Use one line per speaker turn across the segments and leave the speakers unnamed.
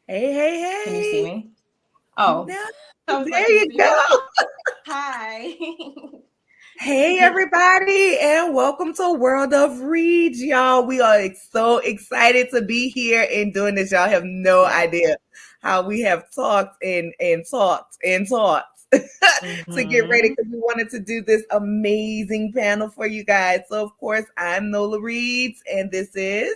Hey, hey,
Can you see
hey.
me? Oh,
No,
I was like,
there
can you
you
see me?
go.
Hi.
Hey, everybody, and welcome to World of Reads, y'all. We are so excited to be here and doing this. Y'all have no
Yeah.
idea how we have talked and talked and talked to get ready
hmm
because we wanted to do this amazing panel for you guys. So, of course, I'm Nola ReadZzzz, and this is.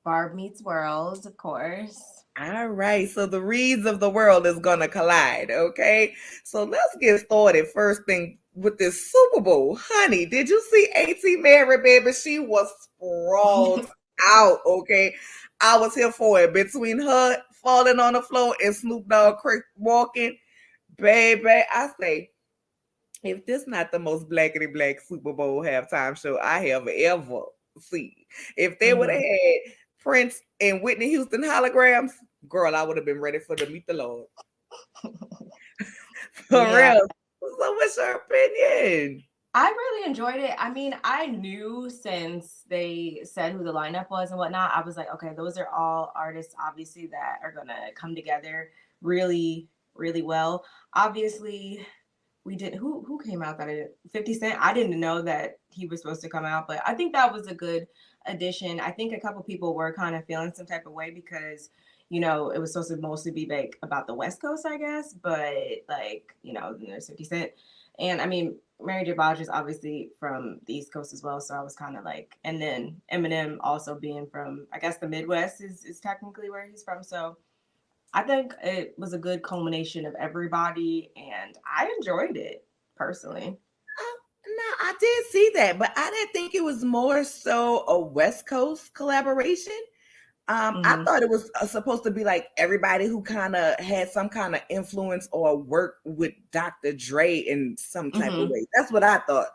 Barb meets world, of course.
All right, so the reads of the world is gonna collide, okay? So let's get started. First thing with this Super Bowl, honey. Did you see A.T. Mary, baby? She was sprawled out, okay? I was here for it. Between her falling on the floor and Snoop Dogg walking, baby, I say, if this not the most blackity black Super Bowl halftime show I have ever seen, if they would have
hmm
had Prince and Whitney Houston holograms, girl, I would have been ready for the Meet the Lord. For
Yeah.
real. So what's your opinion?
I really enjoyed it. I mean, I knew since they said who the lineup was and whatnot, I was like, okay, those are all artists, obviously, that are going to come together really, really well. Obviously, we did who came out that I did 50 Cent. I didn't know that he was supposed to come out, but I think that was a good addition. I think a couple people were kind of feeling some type of way because it was supposed to mostly be like about the West Coast, I guess, but like, there's 50 Cent. And I mean, Mary J. Blige is obviously from the East Coast as well, so I was kind of like, and then Eminem also being from, I guess the Midwest is technically where he's from, so I think it was a good culmination of everybody, and I enjoyed it personally.
No, I did see that, but I didn't think it was more so a West Coast collaboration. I
hmm
thought it was supposed to be like everybody who kind of had some kind of influence or work with Dr. Dre in some type of
hmm
way. That's what I thought.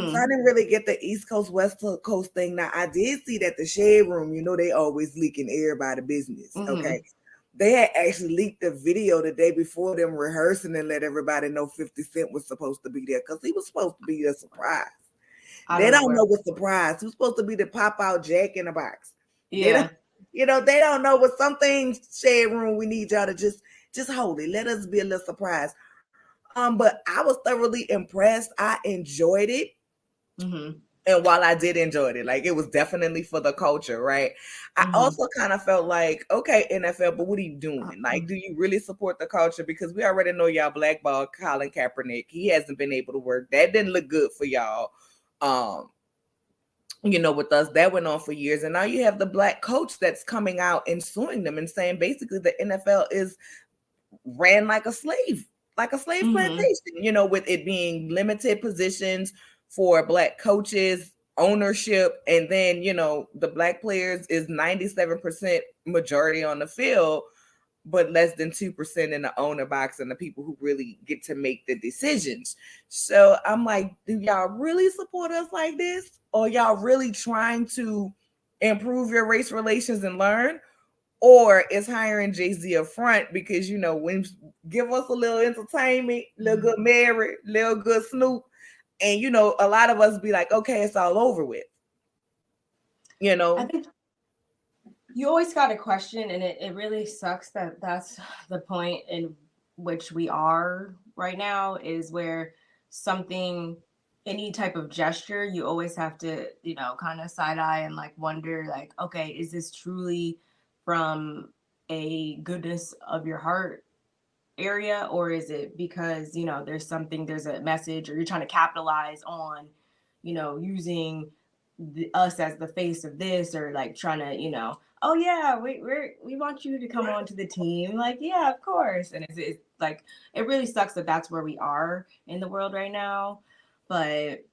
So I
hmm
didn't really get the East Coast, West Coast thing. Now I did see that the Shade Room, they always leaking everybody business. Okay.
hmm
They had actually leaked the video the day before them rehearsing and let everybody know 50 Cent was supposed to be there because he was supposed to be a surprise.
Out
They
of
don't
nowhere.
know what's surprise. Who's supposed to be the pop out Jack in the box? They don't,
Yeah.
they don't know what some things, Shade Room, we need y'all to just hold it. Let us be a little surprised. But I was thoroughly impressed. I enjoyed it.
hmm
And while I did enjoy it, like it was definitely for the culture, right? I
hmm
also kind of felt like, okay, NFL, but what are you doing? Like, do you really support the culture? Because we already know y'all blackballed Colin Kaepernick. He hasn't been able to work. That didn't look good for y'all. Um, with us, that went on for years. And now you have the black coach that's coming out and suing them and saying basically the NFL is ran like a slave
hmm
plantation, with it being limited positions for black coaches, ownership, and then, the black players is 97% majority on the field, but less than 2% in the owner box and the people who really get to make the decisions. So I'm like, do y'all really support us like this? Or y'all really trying to improve your race relations and learn? Or is hiring Jay-Z a front because when give us a little entertainment, little good Mary, little good Snoop, and a lot of us be like, okay, it's all over with, you
I
know.
think you always got a question, and it really sucks that that's the point in which we are right now, is where something, any type of gesture, you always have to, kind of side eye and like wonder, like, okay, is this truly from a goodness of your heart area, or is it because there's a message, or you're trying to capitalize on using us as the face of this, or like trying to oh yeah, we want you to come on to the team, like, yeah, of course. And it's like, it really sucks that that's where we are in the world right now. But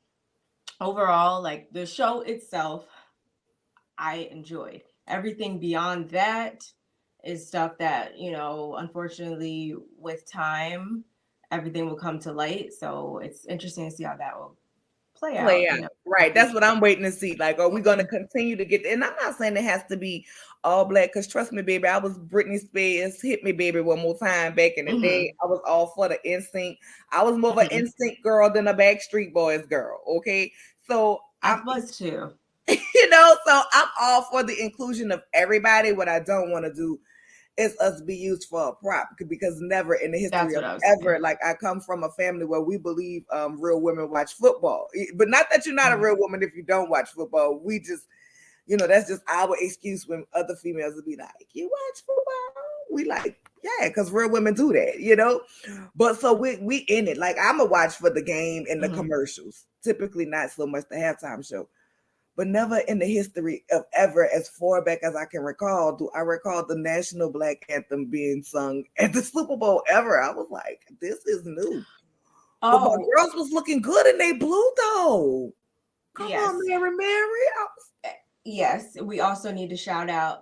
overall, like, the show itself, I enjoyed. Everything beyond that is stuff that, unfortunately, with time, everything will come to light. So it's interesting to see how that will play
Play
out,
out.
in
Right.
the
That's what
future.
I'm waiting to see. Like, are we going to continue to get? And I'm not saying it has to be all black, because trust me, baby, I was Britney Spears, hit me, baby, one more time back in the day.
Mm-hmm.
I was all for the instinct. I was more of an
Mm-hmm.
instinct girl than a Backstreet Boys girl. Okay. So
I
I'm,
was too.
so I'm all for the inclusion of everybody. What I don't want to do as us be used for a prop, because never in the history
That's
of
what I was
ever,
saying.
like I come from a family where we believe real women watch football. But not that you're not a real woman if you don't watch football. We just, that's just our excuse when other females will be like, "You watch football?" We like, yeah, because real women do that. But so we in it. Like I'm a watch for the game and the commercials. Typically not so much the halftime show. But never in the history of ever, as far back as I can recall, do I recall the national black anthem being sung at the Super Bowl ever. I was like, this is new. But my girls was looking good and they blew though. Come on, Mary.
Yes, we also need to shout out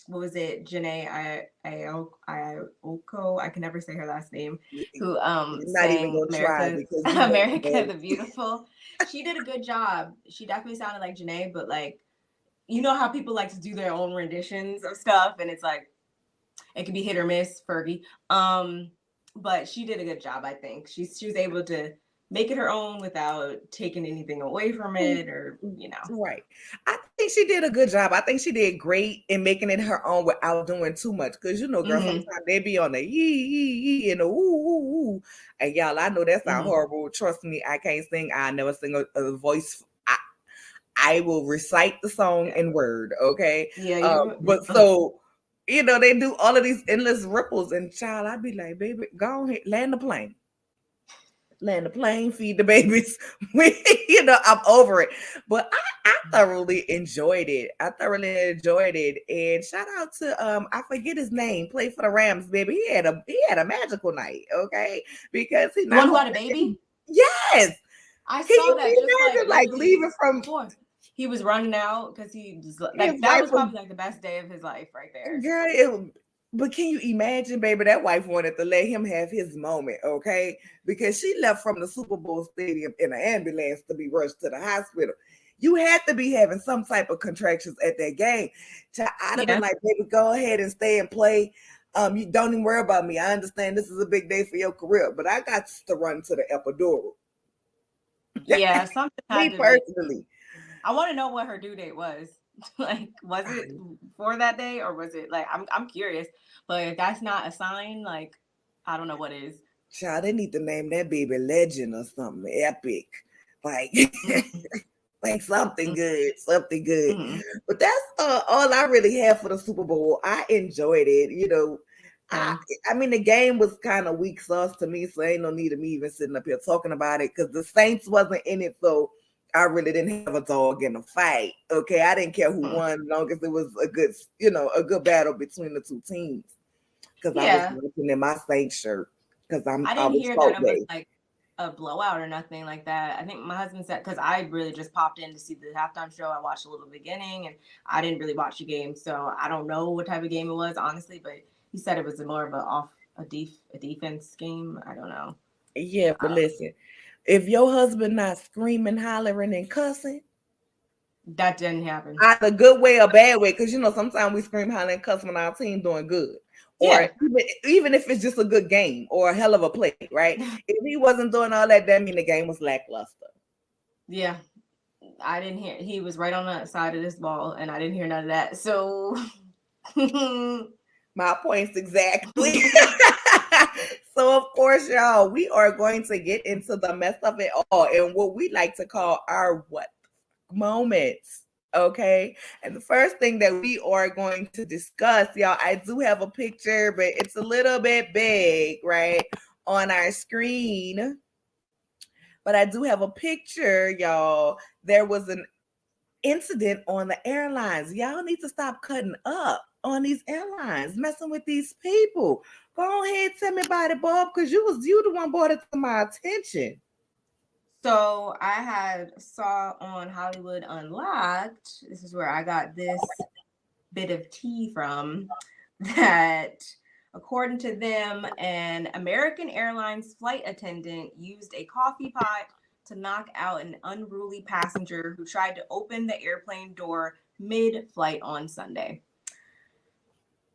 what was it, Janae Ioko, I can never say her last name, who
Not even
sang
gonna try because
America the Beautiful. She did a good job. She definitely sounded like Janae, but like, you know how people like to do their own renditions of stuff, and it's like it can be hit or miss, Fergie. But she did a good job, I think. She was able to make it her own without taking anything away from it, or
Right. I think she did a good job. I think she did great in making it her own without doing too much. Because girls, sometimes they be on the yee and the ooh. And y'all, I know that sounds horrible. Trust me, I can't sing. I never sing a voice. I will recite the song in word, okay? But so, they do all of these endless ripples, and child, I'd be like, baby, go ahead, land the plane. Land the plane, feed the babies. I'm over it. But I thoroughly enjoyed it. And shout out to I forget his name, played for the Rams, baby. He had a magical night, okay? Because he
the one who had a baby?
Yes.
I saw that just
like leaving from
before. He was running out because he was like, that was probably like the best day of his life right there.
Girl, but can you imagine, baby, that wife wanted to let him have his moment, okay? Because she left from the Super Bowl stadium in an ambulance to be rushed to the hospital. You had to be having some type of contractions at that game. I'd have been like, baby, go ahead and stay and play. You don't even worry about me. I understand this is a big day for your career, but I got to run to the epidural.
Yeah, something
me personally.
I want to know what her due date was. Like, was it for that day, or was it like, I'm curious, but if that's not a sign, like, I don't know what is.
Child, they need to name that baby Legend or something epic, like like something good. But that's all I really have for the Super Bowl. I enjoyed it. I mean, the game was kind of weak sauce to me, so ain't no need of me even sitting up here talking about it because the Saints wasn't in it, so I really didn't have a dog in the fight. Okay, I didn't care who won, as long as it was a good battle between the two teams. Because I was looking in my Saints shirt because
I didn't hear that it was like a blowout or nothing like that. I think my husband said, because I really just popped in to see the halftime show. I watched a little beginning, and I didn't really watch the game, so I don't know what type of game it was, honestly. But he said it was more of a defense game. I don't know.
Yeah, but listen. If your husband not screaming, hollering, and cussing,
that didn't happen.
Either good way or bad way, because sometimes we scream, holler, and cuss when our team doing good, or even if it's just a good game or a hell of a play, right? If he wasn't doing all that mean the game was lackluster.
Yeah, I didn't hear. He was right on the side of this ball, and I didn't hear none of that. So,
my points exactly. So, of course, y'all, we are going to get into the mess of it all and what we like to call our what moments. Okay. And the first thing that we are going to discuss, y'all, I do have a picture, but it's a little bit big, right, on our screen. But I do have a picture, y'all. There was an incident on the airlines. Y'all need to stop cutting up on these airlines, messing with these people. Go ahead, tell me about it, Barb, because you the one brought it to my attention.
So I saw on Hollywood Unlocked, this is where I got this bit of tea from, that according to them, an American Airlines flight attendant used a coffee pot to knock out an unruly passenger who tried to open the airplane door mid-flight on Sunday.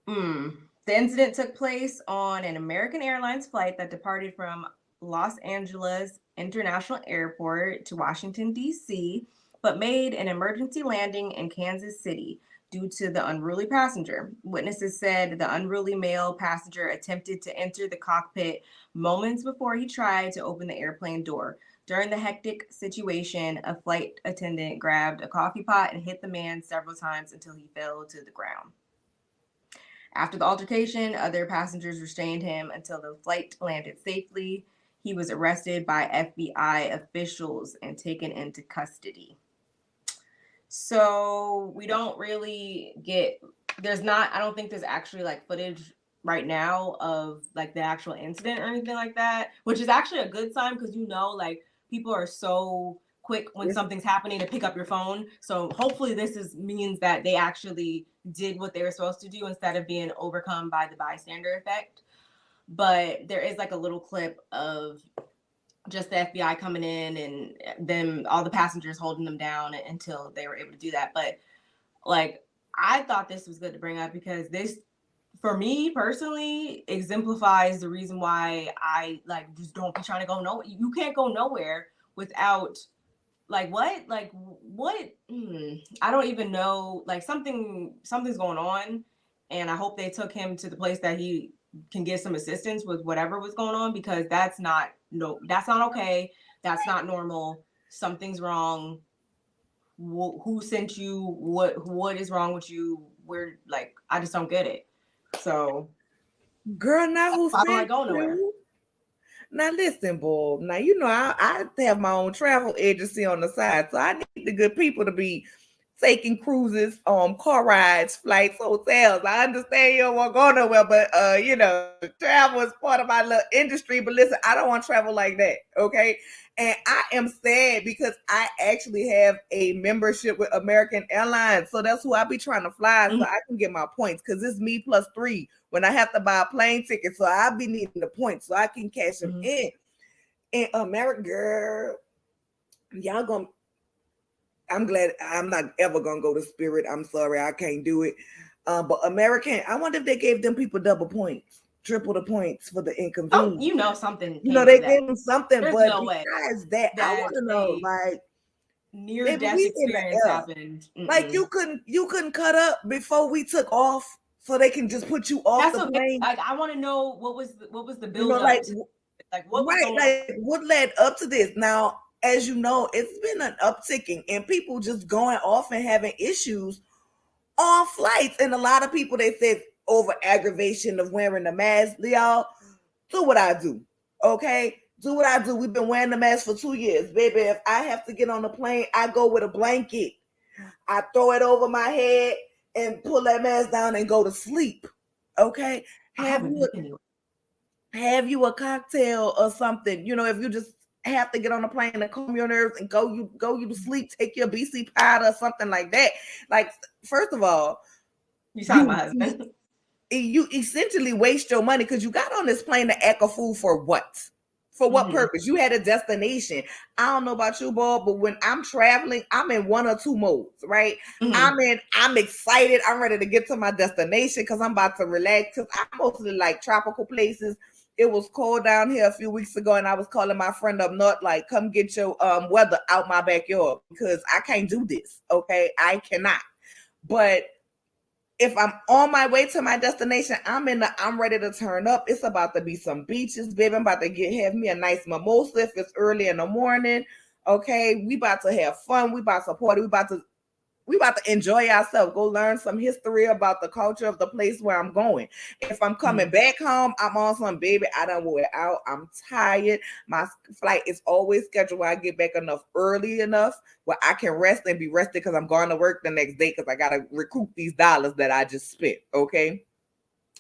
The incident took place on an American Airlines flight that departed from Los Angeles International Airport to Washington, D.C., but made an emergency landing in Kansas City. due to the unruly passenger. Witnesses said the unruly male passenger attempted to enter the cockpit moments before he tried to open the airplane door. During the hectic situation, a flight attendant grabbed a coffee pot and hit the man several times until he fell to the ground. After the altercation, other passengers restrained him until the flight landed safely. He was arrested by FBI officials and taken into custody. So we don't really get, I don't think there's actually like footage right now of like the actual incident or anything like that, which is actually a good sign because like people are so quick when something's happening to pick up your phone. So hopefully means that they actually did what they were supposed to do instead of being overcome by the bystander effect. But there is like a little clip of just the FBI coming in and them, all the passengers holding them down until they were able to do that. But like, I thought this was good to bring up because this, for me personally, exemplifies the reason why I like just don't be trying to go nowhere. You can't go nowhere without like what? I don't even know. Like something's going on, and I hope they took him to the place that he can get some assistance with whatever was going on because that's not okay. That's not normal. Something's wrong. Who sent you? What is wrong with you? Where like I just don't get it. So,
girl, now who
I don't
sent
like going nowhere.
you? Now listen, Bob. Now I have my own travel agency on the side, so I need the good people to be taking cruises, car rides, flights, hotels. I understand you don't want to go nowhere, but travel is part of my little industry. But listen, I don't want to travel like that, okay? And I am sad because I actually have a membership with American Airlines, so that's who I be trying to fly, so I can get my points because it's me plus 3 when I have to buy a plane ticket. So I be needing the points so I can cash them in. And American girl, y'all gonna. I'm glad I'm not ever gonna go to Spirit. I'm sorry, I can't do it. But American, I wonder if they gave them people double points, triple the points for the inconvenience.
Oh, something.
They gave them something,
There's
but
no way
besides that, I want to know, like,
near-death experience happened.
Like you couldn't cut up before we took off, so they can just put you off the plane.
Like I want to know what was the build up. Like what was going on?
Like what led up to this? Now, as you know, it's been an upticking and people just going off and having issues on flights. And a lot of people, they said over aggravation of wearing the mask. Y'all, do what I do, okay? Do what I do. We've been wearing the mask for 2 years, baby. If I have to get on the plane, I go with a blanket. I throw it over my head and pull that mask down and go to sleep, okay? Have you a cocktail or something? If you just have to get on a plane and calm your nerves and go you to sleep, take your BC powder or something like that. Like, first of all,
you saw my husband.
You essentially waste your money because you got on this plane to act a fool for what? For what purpose? You had a destination. I don't know about you, Bob, but when I'm traveling, I'm in one or two modes, right? I'm excited. I'm ready to get to my destination because I'm about to relax because I mostly like tropical places. It was cold down here a few weeks ago, and I was calling my friend up north, like, come get your weather out my backyard because I can't do this, okay? I cannot. But if I'm on my way to my destination, I'm ready to turn up. It's about to be some beaches, baby. I'm about to have me a nice mimosa if it's early in the morning. Okay, we about to have fun. We about to party. We about to enjoy ourselves. Go learn some history about the culture of the place where I'm going. If I'm coming back home, I'm on some, baby, I done wore out. I'm tired. My flight is always scheduled where I get back early enough where I can rest and be rested because I'm going to work the next day because I got to recoup these dollars that I just spent, okay?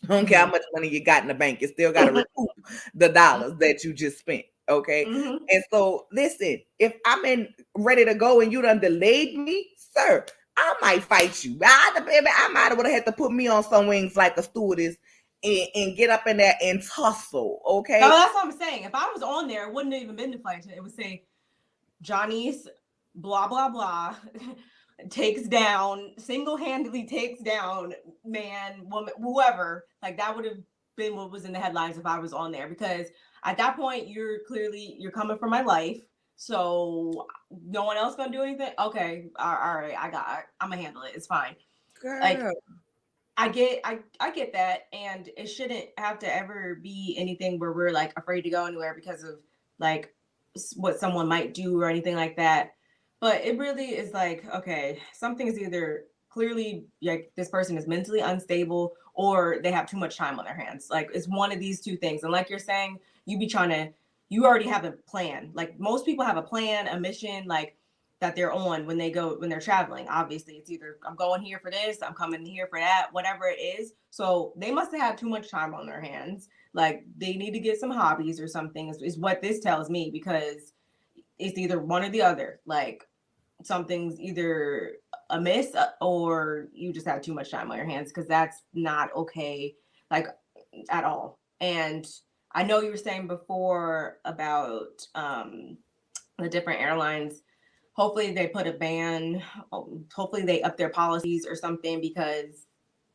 I don't care how much money you got in the bank. You still got to recoup the dollars that you just spent, okay? And so, listen, if I'm ready to go and you done delayed me, sir, I might fight you. I might have had to put me on some wings like a stewardess and get up in there and tussle, okay?
No, that's what I'm saying. If I was on there, it wouldn't have even been the flight. It would say, Johnny's blah, blah, blah, single-handedly takes down man, woman, whoever. Like, that would have been what was in the headlines if I was on there. Because at that point, you're coming for my life. So no one else gonna do anything? Okay, all right, I'm gonna handle it. It's fine. Like,
Girl.
I get that, and it shouldn't have to ever be anything where we're like afraid to go anywhere because of like what someone might do or anything like that. But it really is like, okay, something is either clearly like this person is mentally unstable or they have too much time on their hands. Like it's one of these two things. And like you're saying, you already have a plan. Like most people have a plan, a mission, like that they're on when they're traveling. Obviously, it's either I'm going here for this, I'm coming here for that, whatever it is. So they must have had too much time on their hands. Like they need to get some hobbies or something is what this tells me, because it's either one or the other. Like something's either amiss or you just had too much time on your hands, because that's not okay, like at all. And I know you were saying before about the different airlines. Hopefully they put a ban. Hopefully they up their policies or something, because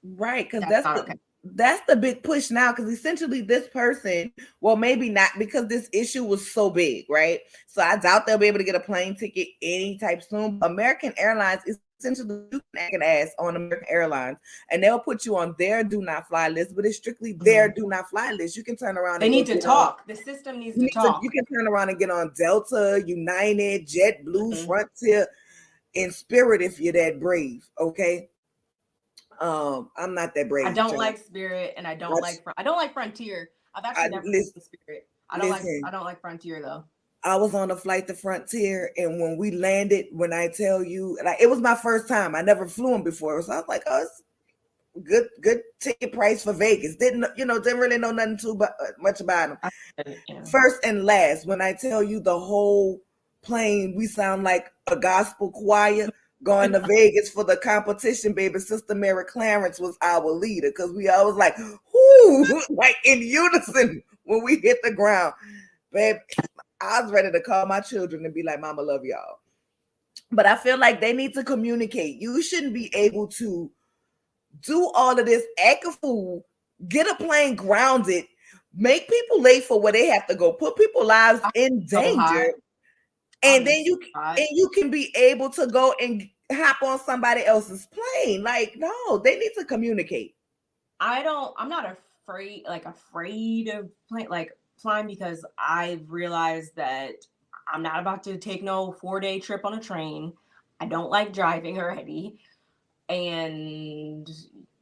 Right, because
that's not okay.
that's the big push now. Because essentially, this person, well, maybe not, because this issue was so big, right? So I doubt they'll be able to get a plane ticket anytime soon. American Airlines is essentially, you can act an ass on American Airlines, and they'll put you on their do not fly list, but it's strictly their do not fly list. You can turn around
They
and go
need to
get on.
talk. The system needs to talk.
You can turn around and get on Delta, United, JetBlue,
Mhm.
Frontier, and Spirit if you're that brave. Okay. I'm not that brave.
I don't
Child.
like Spirit, and I don't like Frontier. I've actually never
Listen,
been Spirit.
listen,
I don't like Frontier though.
I was on a flight to Frontier, and when we landed, when I tell you, like, it was my first time. I never flew them before, so I was like, "Oh, it's good ticket price for Vegas." Didn't really know nothing too much about them.
Yeah.
First and last, when I tell you the whole plane, we sound like a gospel choir going to Vegas for the competition, baby. Sister Mary Clarence was our leader, because we always like, whoo, like in unison when we hit the ground. Babe, I was ready to call my children and be like, Mama, love y'all. But I feel like they need to communicate. You shouldn't be able to do all of this, act a fool, get a plane grounded, make people late for where they have to go, put people's lives in
So hot.
danger, and then you can be able to go and hop on somebody else's plane. Like, no, they need to communicate.
I'm not afraid of flying, because I've realized that I'm not about to take no 4-day trip on a train. I don't like driving already. And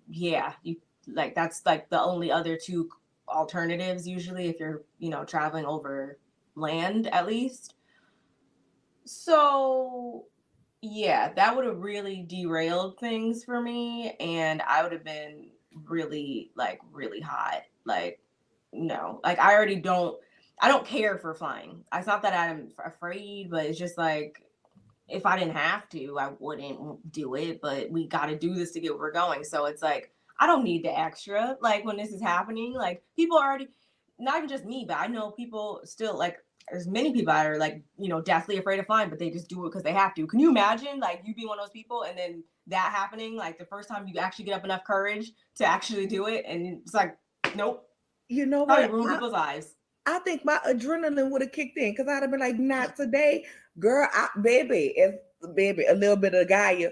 yeah, you like that's like the only other two alternatives usually if you're, traveling over land at least. So yeah, that would have really derailed things for me, and I would have been really hot. Like, no, like I don't care for flying. It's not that I'm afraid, but it's just like if I didn't have to, I wouldn't do it. But we got to do this to get where we're going. So it's like I don't need the extra. Like when this is happening, like people are already, not even just me, but I know people still like. There's many people that are like, deathly afraid of flying, but they just do it because they have to. Can you imagine like you being one of those people and then that happening, like the first time you actually get up enough courage to actually do it, and it's like, nope.
You know
Probably
what?
ruin people's lives.
I think my adrenaline would have kicked in, because I'd have been like, not today, girl. Baby, a little bit of Gaia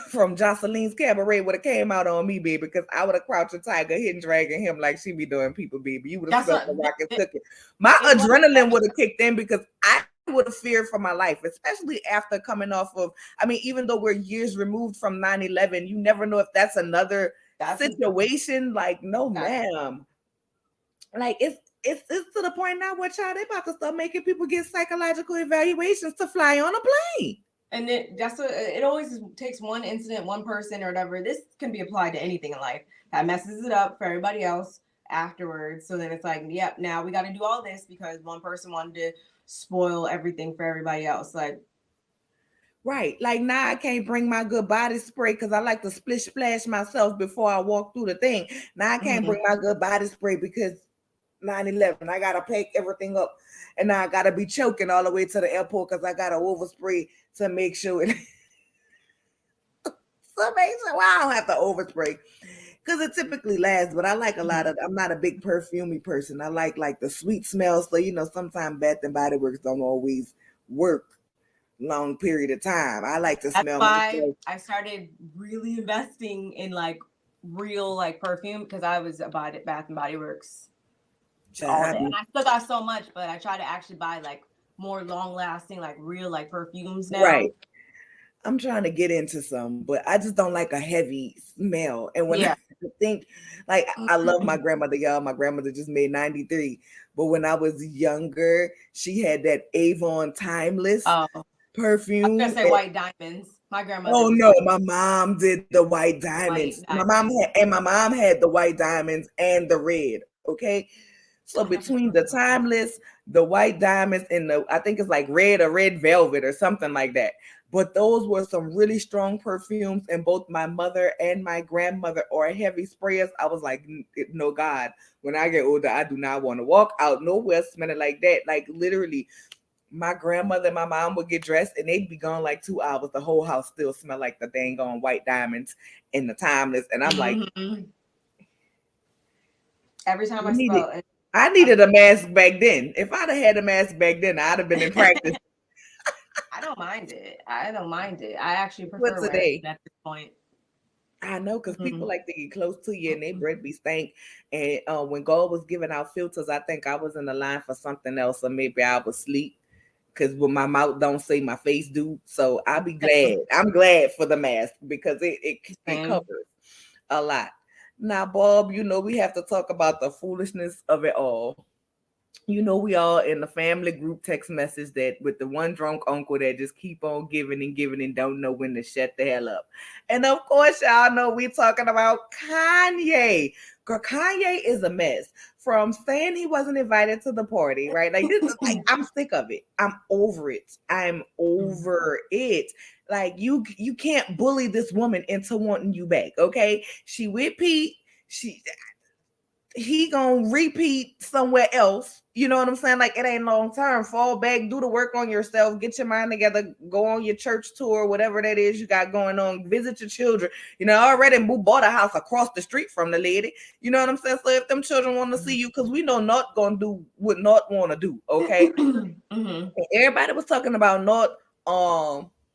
from Joceline's Cabaret would have came out on me, baby, because I would have crouched a tiger, hidden dragging him like she be doing people, baby. You would have smelled the rocket cooking. My adrenaline would have kicked in, because I would have feared for my life, especially after coming off of, I mean, even though we're years removed from 9/11, you never know if that's another situation. Like, no, ma'am. Like it's to the point now where child, they about to start making people get psychological evaluations to fly on a plane.
And it always takes one incident, one person or whatever. This can be applied to anything in life that messes it up for everybody else afterwards. So then it's like, yep, now we got to do all this because one person wanted to spoil everything for everybody else. Like,
right. Like now I can't bring my good body spray because I like to splish splash myself before I walk through the thing. Now I can't bring my good body spray because 9/11. I gotta pack everything up, and now I gotta be choking all the way to the airport because I gotta overspray to make sure it. So make sure I don't have to overspray because it typically lasts. But I like a lot of. I'm not a big perfumey person. I like the sweet smells. So sometimes Bath and Body Works don't always work long period of time. I like to
That's
smell
why
myself.
I started really investing in like real like perfume because I was about it Bath and Body Works all day. And I still got so much, but I try to actually buy like more long lasting, like real like perfumes now.
Right. I'm trying to get into some, but I just don't like a heavy smell. And when I think, like, I love my grandmother, y'all. My grandmother just made 93. But when I was younger, she had that Avon Timeless perfume.
I was gonna say white diamonds. My grandmother.
Oh no, my mom did the white diamonds. My mom had the white diamonds and the red. Okay. So between the Timeless, the white diamonds, and the, I think it's like red or red velvet or something like that. But those were some really strong perfumes, and both my mother and my grandmother are heavy sprayers. I was like, no, God, when I get older, I do not want to walk out nowhere smelling like that. Like literally, my grandmother and my mom would get dressed and they'd be gone like 2 hours. The whole house still smelled like the dang on white diamonds and the Timeless. And I'm like,
every time I smell it.
I needed a mask back then. If I'd have had a mask back then, I'd have been in practice.
I don't mind it. I actually prefer wearing it at this point.
I know, because people like to get close to you and they breath be stank. And when God was giving out filters, I think I was in the line for something else, or maybe I was asleep. Because when my mouth don't say, my face do. So I'll be glad. I'm glad for the mask because it covers a lot. Now, Bob, we have to talk about the foolishness of it all. We all in the family group text message that with the one drunk uncle that just keep on giving and don't know when to shut the hell up. And of course, y'all know we talking about Kanye. Girl, Kanye is a mess. From saying he wasn't invited to the party, right? Like this is like I'm sick of it. I'm over it. I'm over it. Like you can't bully this woman into wanting you back. Okay. She with Pete. He gonna repeat somewhere else. You know what I'm saying? Like it ain't long term. Fall back, do the work on yourself, get your mind together, go on your church tour, whatever that is you got going on, visit your children. I already bought a house across the street from the lady. You know what I'm saying? So if them children want to see you, because we know not gonna do what not want to do, okay? And everybody was talking about not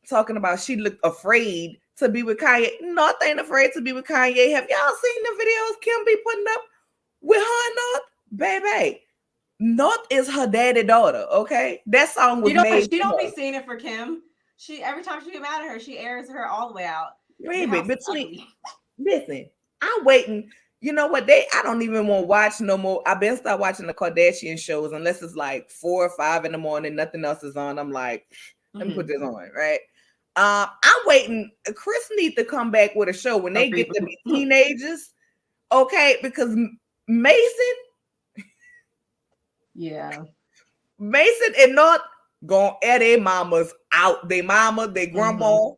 talking about she looked afraid to be with Kanye. Not ain't afraid to be with Kanye. Have y'all seen the videos Kim be putting up with her North? Baby, North is her daddy daughter, okay? That song was made.
She don't be seeing it for Kim. She every time she get mad at her, she airs her all the way out.
Baby, listen, I'm waiting. You know what? I don't even want to watch no more. I've been start watching the Kardashian shows unless it's like 4 or 5 in the morning, nothing else is on. I'm like, let me put this on, right? I'm waiting. Chris needs to come back with a show when they get to be teenagers, okay? Because Mason, Mason and not gonna air their mamas out. Their mama, their grandma.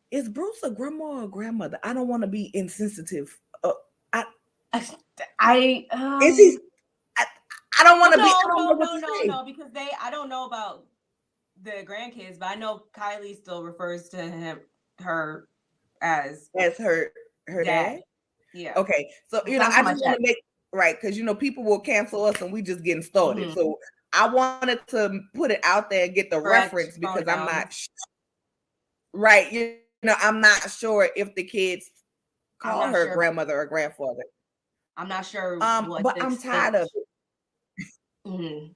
Is Bruce a grandma or grandmother? I don't want to be insensitive. I don't want to be.
No, because I don't know about the grandkids, but I know Kylie still refers to her as
her dad. Yeah. Okay. So I just want to make right because people will cancel us and we just getting started. So I wanted to put it out there and get the reference because I'm not right. I'm not sure if the kids call her grandmother or grandfather.
I'm not sure.
But I'm tired of it.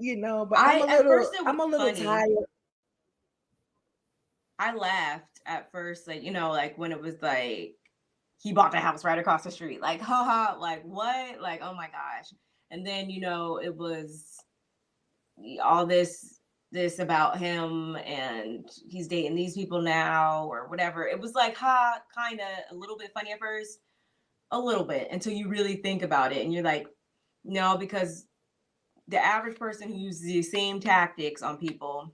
But I'm a little tired.
I laughed at first, like when it was like he bought the house right across the street, like haha, like what, like oh my gosh, and then it was all this about him and he's dating these people now or whatever. It was like kind of a little bit funny at first, a little bit until you really think about it and you're like, no, because the average person who uses the same tactics on people,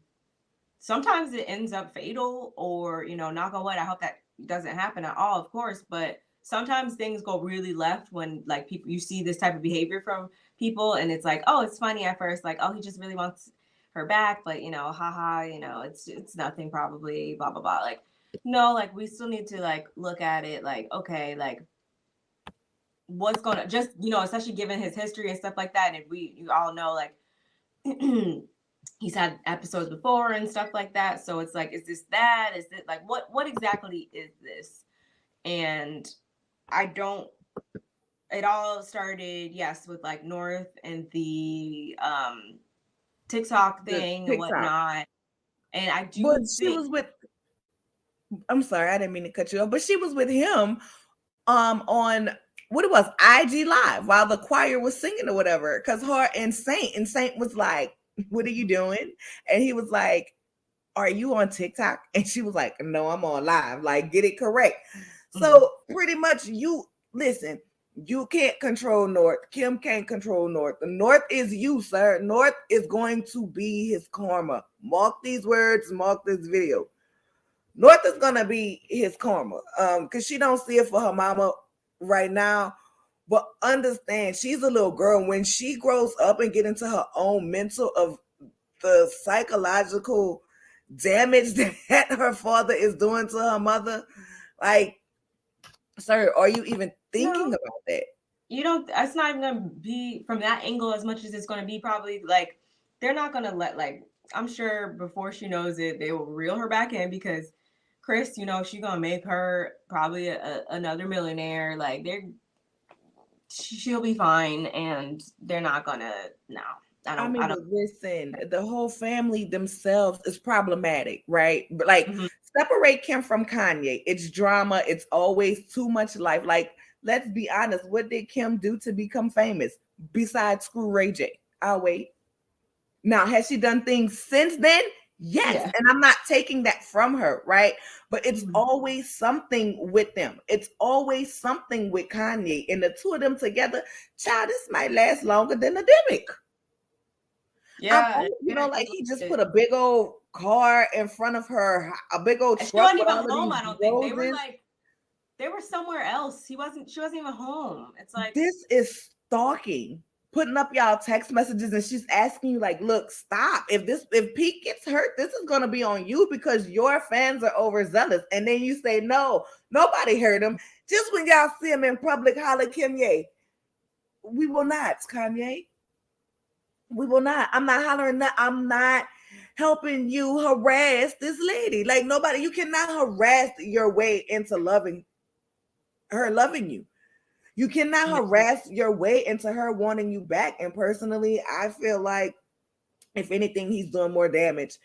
sometimes it ends up fatal or, knock on wood. I hope that doesn't happen at all, of course, but sometimes things go really left when like people, you see this type of behavior from people and it's like, oh, it's funny at first. Like, oh, he just really wants her back, but haha, it's nothing probably, blah, blah, blah. Like, no, like we still need to like look at it like, okay, like what's going to just, especially given his history and stuff like that. And you all know like he's had episodes before and stuff like that. So it's like, is this that? Is it like what exactly is this? And I don't. It all started, yes, with like North and the TikTok
The
thing and
TikTok.
whatnot. And I
But
do
she
think,
was with, I'm sorry, I didn't mean to cut you off, but she was with him on what it was, IG Live, while the choir was singing or whatever. Cause her and Saint was like, "What are you doing?" And he was like, "Are you on TikTok?" And she was like, "No, I'm on live. Like, get it correct." So pretty much you listen, you can't control North. Kim can't control North. The North is you, sir. North is going to be his karma. Mark these words, mark this video. North is gonna be his karma. Because she don't see it for her mama right now. But understand, she's a little girl. When she grows up and get into her own mental of the psychological damage that her father is doing to her mother, like, sir, are you even thinking
no,
about that?
you don't. It's not even gonna be from that angle as much as it's gonna be probably like they're not gonna let like I'm sure before she knows it, they will reel her back in because Chris, she's gonna make her probably another millionaire. Like she'll be fine, and they're not gonna. No, I
I
don't.
mean,
I don't.
but listen, the whole family themselves is problematic, right? But like,
Mhm.
separate Kim from Kanye. It's drama. It's always too much life. Like, let's be honest. What did Kim do to become famous besides screw Ray J? I'll wait. Now, has she done things since then? Yes.
Yeah.
And I'm not taking that from her, right? But it's
Mhm.
always something with them. It's always something with Kanye. And the two of them together, child, this might last longer than the demic.
Yeah.
Like he just put a big old car in front of her, a big old
She
truck
wasn't
with
even
all of
home.
these
I don't think
roses.
they were somewhere else. She wasn't even home. It's like,
This is stalking. Putting up y'all text messages and she's asking you, like, look, stop. If Pete gets hurt, this is gonna be on you because your fans are overzealous. And then you say, no, nobody hurt him. Just when y'all see him in public, holler Kanye. We will not, Kanye. We will not. I'm not hollering that. I'm not helping you harass this lady. Like nobody, you cannot harass your way into loving you. You cannot harass your way into her wanting you back. And personally, I feel like if anything, he's doing more damage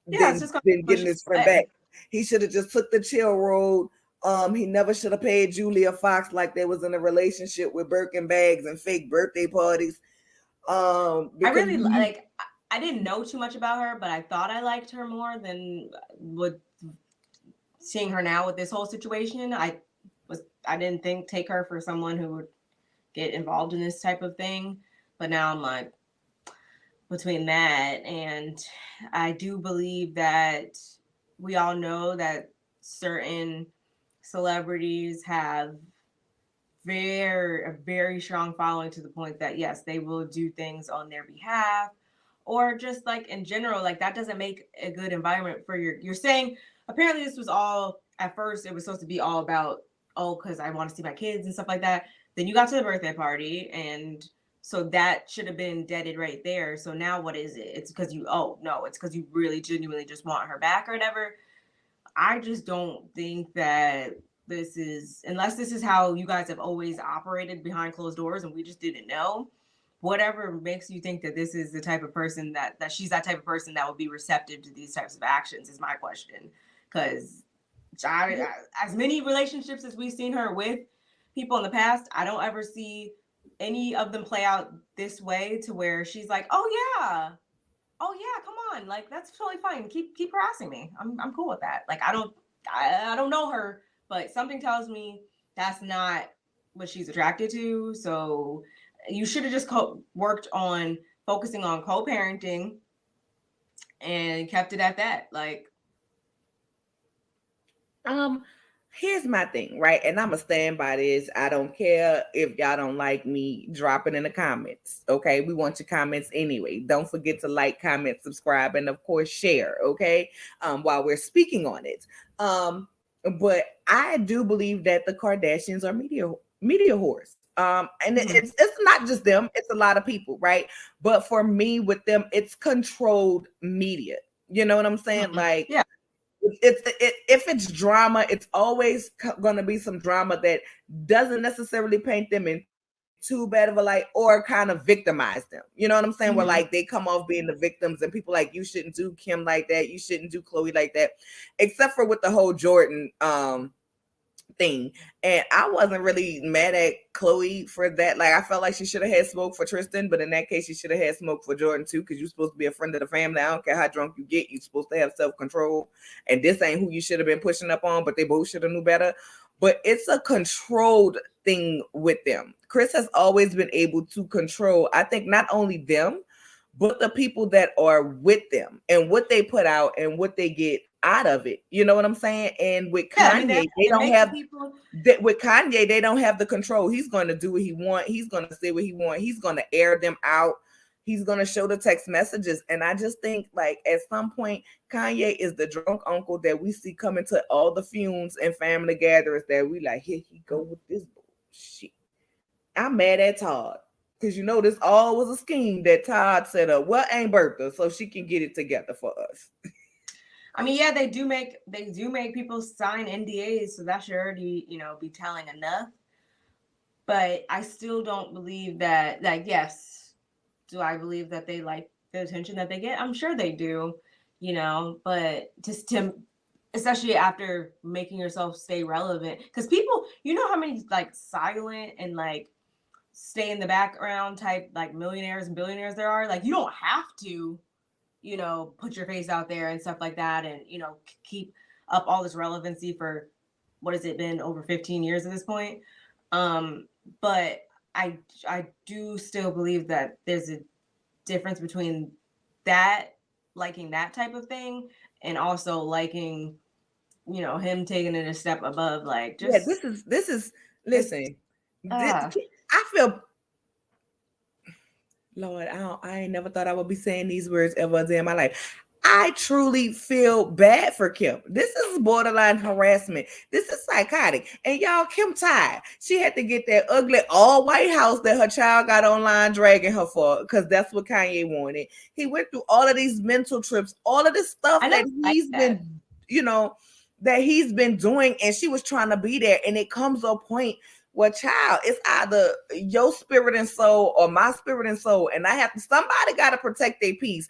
yeah, it's
than
just gonna
than
push
getting
it
his friend back.
away.
He should have just took the chill road. He never should have paid Julia Fox like they was in a relationship with Birkin bags and fake birthday parties.
I
Because
really like. I didn't know too much about her, but I thought I liked her more than with seeing her now with this whole situation. I didn't take her for someone who would get involved in this type of thing, but now I'm like between that and I do believe that we all know that certain celebrities have a very strong following to the point that yes, they will do things on their behalf or just like in general, like that doesn't make a good environment for you're saying apparently this was all at first it was supposed to be all about because I want to see my kids and stuff like that. Then you got to the birthday party and so that should have been deaded right there. So now what is it? It's because it's because you really genuinely just want her back or whatever. I just don't think that this is, unless this is how you guys have always operated behind closed doors and we just didn't know. Whatever makes you think that this is the type of person that she's that type of person that would be receptive to these types of actions is my question. Because as many relationships as we've seen her with people in the past, I don't ever see any of them play out this way to where she's like, oh yeah, come on, like that's totally fine. Keep harassing me. I'm cool with that. Like I don't know her, but something tells me that's not what she's attracted to. So you should have just worked on focusing on co-parenting and kept it at that. Like,
um, here's my thing, right? And I'm gonna stand by this. I don't care if y'all don't like me, drop it in the comments. Okay, we want your comments anyway. Don't forget to like, comment, subscribe, and of course share. Okay, while we're speaking on it. But I do believe that the Kardashians are media whores. And it's not just them, it's a lot of people, right? But for me, with them, it's controlled media. You know what I'm saying? Like,
yeah.
If it's drama, it's always going to be some drama that doesn't necessarily paint them in too bad of a light or kind of victimize them. You know what I'm saying? Where like they come off being the victims and people like, you shouldn't do Kim like that, you shouldn't do Chloe like that, except for with the whole Jordan thing. And I wasn't really mad at Chloe for that. Like, I felt like she should have had smoke for Tristan, but in that case, she should have had smoke for Jordan too, because you're supposed to be a friend of the family. I don't care how drunk you get, you're supposed to have self-control. And this ain't who you should have been pushing up on, but they both should have knew better. But it's a controlled thing with them. Chris has always been able to control, I think, not only them, but the people that are with them and what they put out and what they get out of it. You know what I'm saying? And with Kanye, they don't have people with Kanye, they don't have the control. He's going to do what he want. He's going to say what he want. He's going to air them out. He's going to show the text messages. And I just think, like, at some point, Kanye is the drunk uncle that we see coming to all the funes and family gatherings that we like, here he go with this bullshit. I'm mad at Todd. Because you know this all was a scheme that Todd set up. Well, Aunt Bertha, so she can get it together for us.
I mean, yeah, they do make people sign NDAs, so that should already, be telling enough. But I still don't believe that. Like, yes, do I believe that they like the attention that they get? I'm sure they do, But just to, especially after making yourself stay relevant, because people, how many like silent and like stay in the background type like millionaires and billionaires there are. Like, you don't have to, put your face out there and stuff like that, and keep up all this relevancy for what has it been, over 15 years at this point. But I do still believe that there's a difference between that, liking that type of thing, and also liking, him taking it a step above. Like, just
this is listen. I feel, Lord, I ain't never thought I would be saying these words ever a day in my life. I truly feel bad for Kim. This is borderline harassment. This is psychotic. And y'all, Kim tired. She had to get that ugly all white house that her child got online dragging her for, because that's what Kanye wanted. He went through all of these mental trips, all of this stuff that he's been, that he's been doing, and she was trying to be there. And it comes to a point, well, child, it's either your spirit and soul or my spirit and soul. And somebody got to protect their peace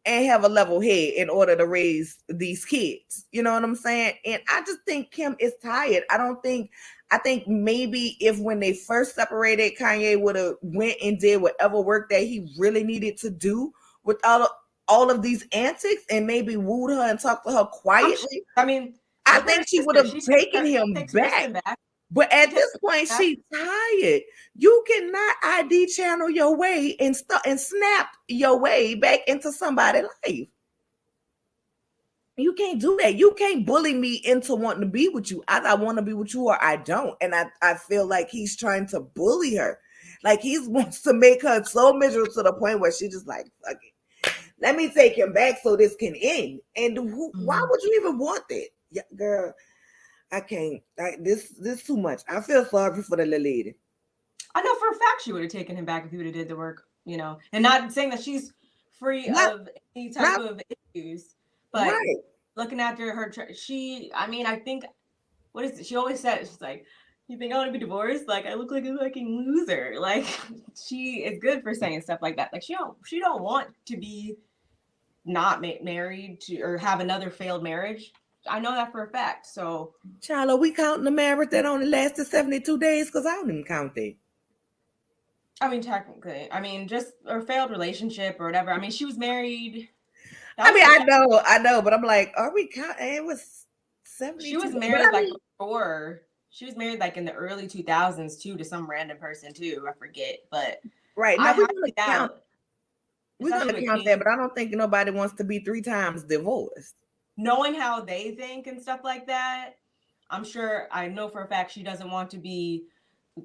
and have a level head in order to raise these kids. You know what I'm saying? And I just think Kim is tired. I think maybe if when they first separated, Kanye would have went and did whatever work that he really needed to do with all of these antics and maybe wooed her and talked to her quietly. I think she would have taken him back. But at this point, she's tired. You cannot ID channel your way and snap your way back into somebody's life. You can't do that. You can't bully me into wanting to be with you. Either I want to be with you or I don't. And I feel like he's trying to bully her. Like, he wants to make her so miserable to the point where she's just like, fuck it. Let me take him back so this can end. And why would you even want that? Yeah, girl. I can't. This too much. I feel sorry for the little lady.
I know for a fact she would have taken him back if he would have did the work, and not saying that she's free of any type of issues, but looking after her, I think, what is it? She always said, she's like, you think I want to be divorced? Like, I look like a fucking loser. Like, she is good for saying stuff like that. Like, she don't want to be not married to, or have another failed marriage. I know that for a fact. So,
child, are we counting the marriage that only lasted 72 days? Because I don't even count that.
Technically, just a failed relationship or whatever. She was married.
I know, but I'm like, are we counting? It was 72.
She was married before. She was married like in the early 2000s too, to some random person too. I forget, but
right now we're gonna count. We're gonna count that, but I don't think nobody wants to be 3 times divorced.
Knowing how they think and stuff like that, I know for a fact she doesn't want to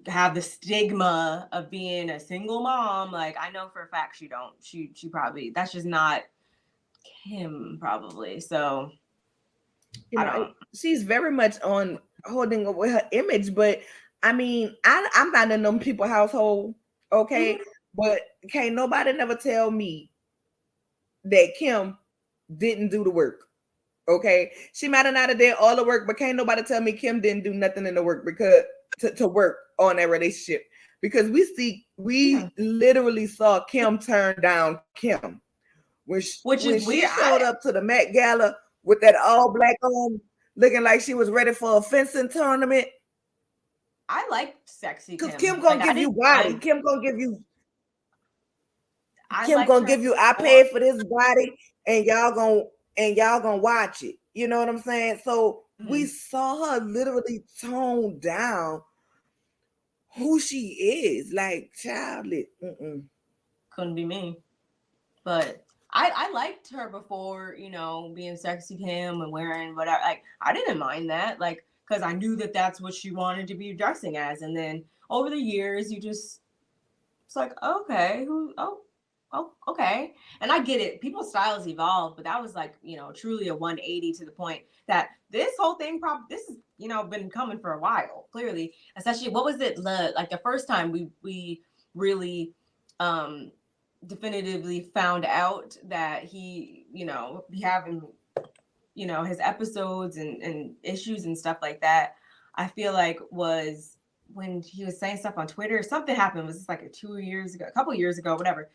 have the stigma of being a single mom. Like, I know for a fact she probably, that's just not Kim probably. So
she's very much on holding up with her image, but I mean, I'm not in them people household, okay? But can't nobody never tell me that Kim didn't do the work. Okay. She might have not have did all the work, but can't nobody tell me Kim didn't do nothing in the work because to work on that relationship. Because we literally saw Kim turn down Kim.
Which
When
is
she
weird.
showed up to the Met Gala with that all black on, looking like she was ready for a fencing tournament.
I like sexy
Because
Kim.
Kim gonna
Like,
give you body. Kim gonna give you.
I
Kim
liked
gonna
her
give you. I
before.
paid for this body, and y'all gonna watch it. You know what I'm saying? So we saw her literally tone down who she is. Like, child,
Couldn't be me. But I liked her before, being sexy Kim and wearing whatever. Like, I didn't mind that, like, because I knew that that's what she wanted to be dressing as. And then over the years, it's like, okay, okay. And I get it. People's styles evolve, but that was like, truly a 180 to the point that this whole thing this is, been coming for a while, clearly. Especially, what was it, like the first time we really definitively found out that he having his episodes and issues and stuff like that. I feel like was when he was saying stuff on Twitter. Something happened. Was this like a couple years ago, whatever.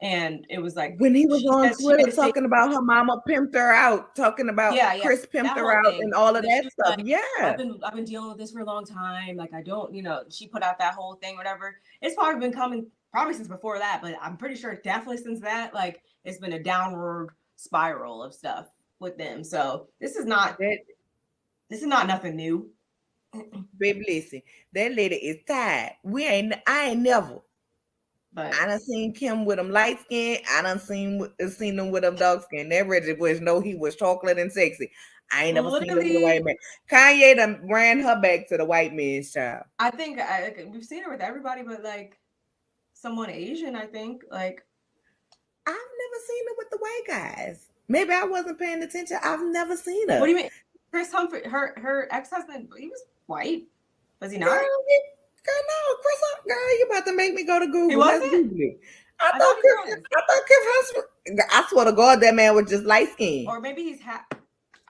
And it was like
when he was on Twitter talking about her mama pimped her out, talking about Chris pimped her out and all of that stuff.
Like,
yeah,
I've been dealing with this for a long time. Like, I don't, she put out that whole thing, whatever. It's probably been coming probably since before that, but I'm pretty sure definitely since that, like, it's been a downward spiral of stuff with them. So this is not nothing new.
Baby, listen, that lady is tired. I ain't never. But I done seen Kim with them light skin. I done seen them with them dark skin. That Reggie Bush know he was chocolate and sexy. I ain't never seen him with a white man. Kanye done ran her back to the white man's child.
I think we've seen her with everybody, but like someone Asian, I think. Like,
I've never seen her with the white guys. Maybe I wasn't paying attention. I've never seen her.
What do you mean? Chris Humphrey, her ex-husband, he was white. Was he not?
Girl, no, Chris, girl, you about to make me go to Google.
He wasn't?
I thought Chris, I swear to God, that man was just light skinned.
Or maybe he's I